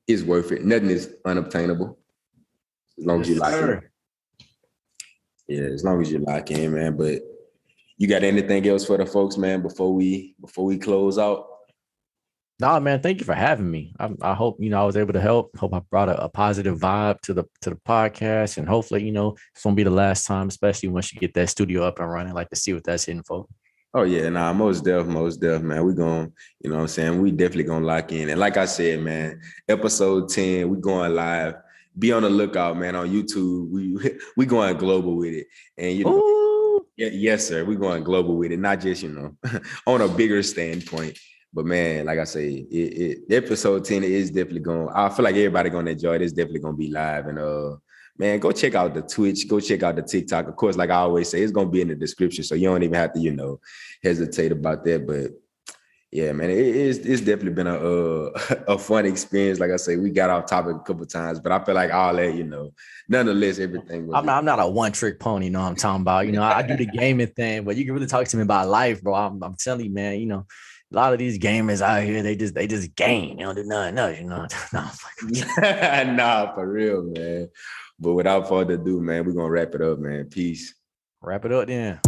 it's worth it. Nothing is unobtainable as long as you lock in. Yeah, as long as you lock in, man. But you got anything else for the folks, man, before we close out? No, man, thank you for having me. I hope, I was able to help. Hope I brought a positive vibe to the podcast. And hopefully, it's gonna be the last time, especially once you get that studio up and running, like to see what that's hitting for. Oh yeah, nah, most def, man. We gonna, you know what I'm saying? We definitely gonna lock in. And like I said, man, episode 10, we going live. Be on the lookout, man, on YouTube. We going global with it. And yes, sir. We going global with it, not just, on a bigger standpoint. But man, like I say, episode 10 is definitely going. I feel like everybody gonna enjoy it. It's definitely gonna be live. And man, go check out the Twitch, go check out the TikTok. Of course, like I always say, it's gonna be in the description, so you don't even have to, hesitate about that. But yeah, man, it's definitely been a fun experience. Like I say, we got off topic a couple of times, but I feel like all that, nonetheless, everything was. I'm not a one-trick pony, you know what I'm talking about. I do the gaming thing, but you can really talk to me about life, bro. I'm telling you, man, a lot of these gamers out here, they just game. They don't do nothing else, No, nah, for real, man. But without further ado, man, we're gonna wrap it up, man. Peace. Wrap it up then.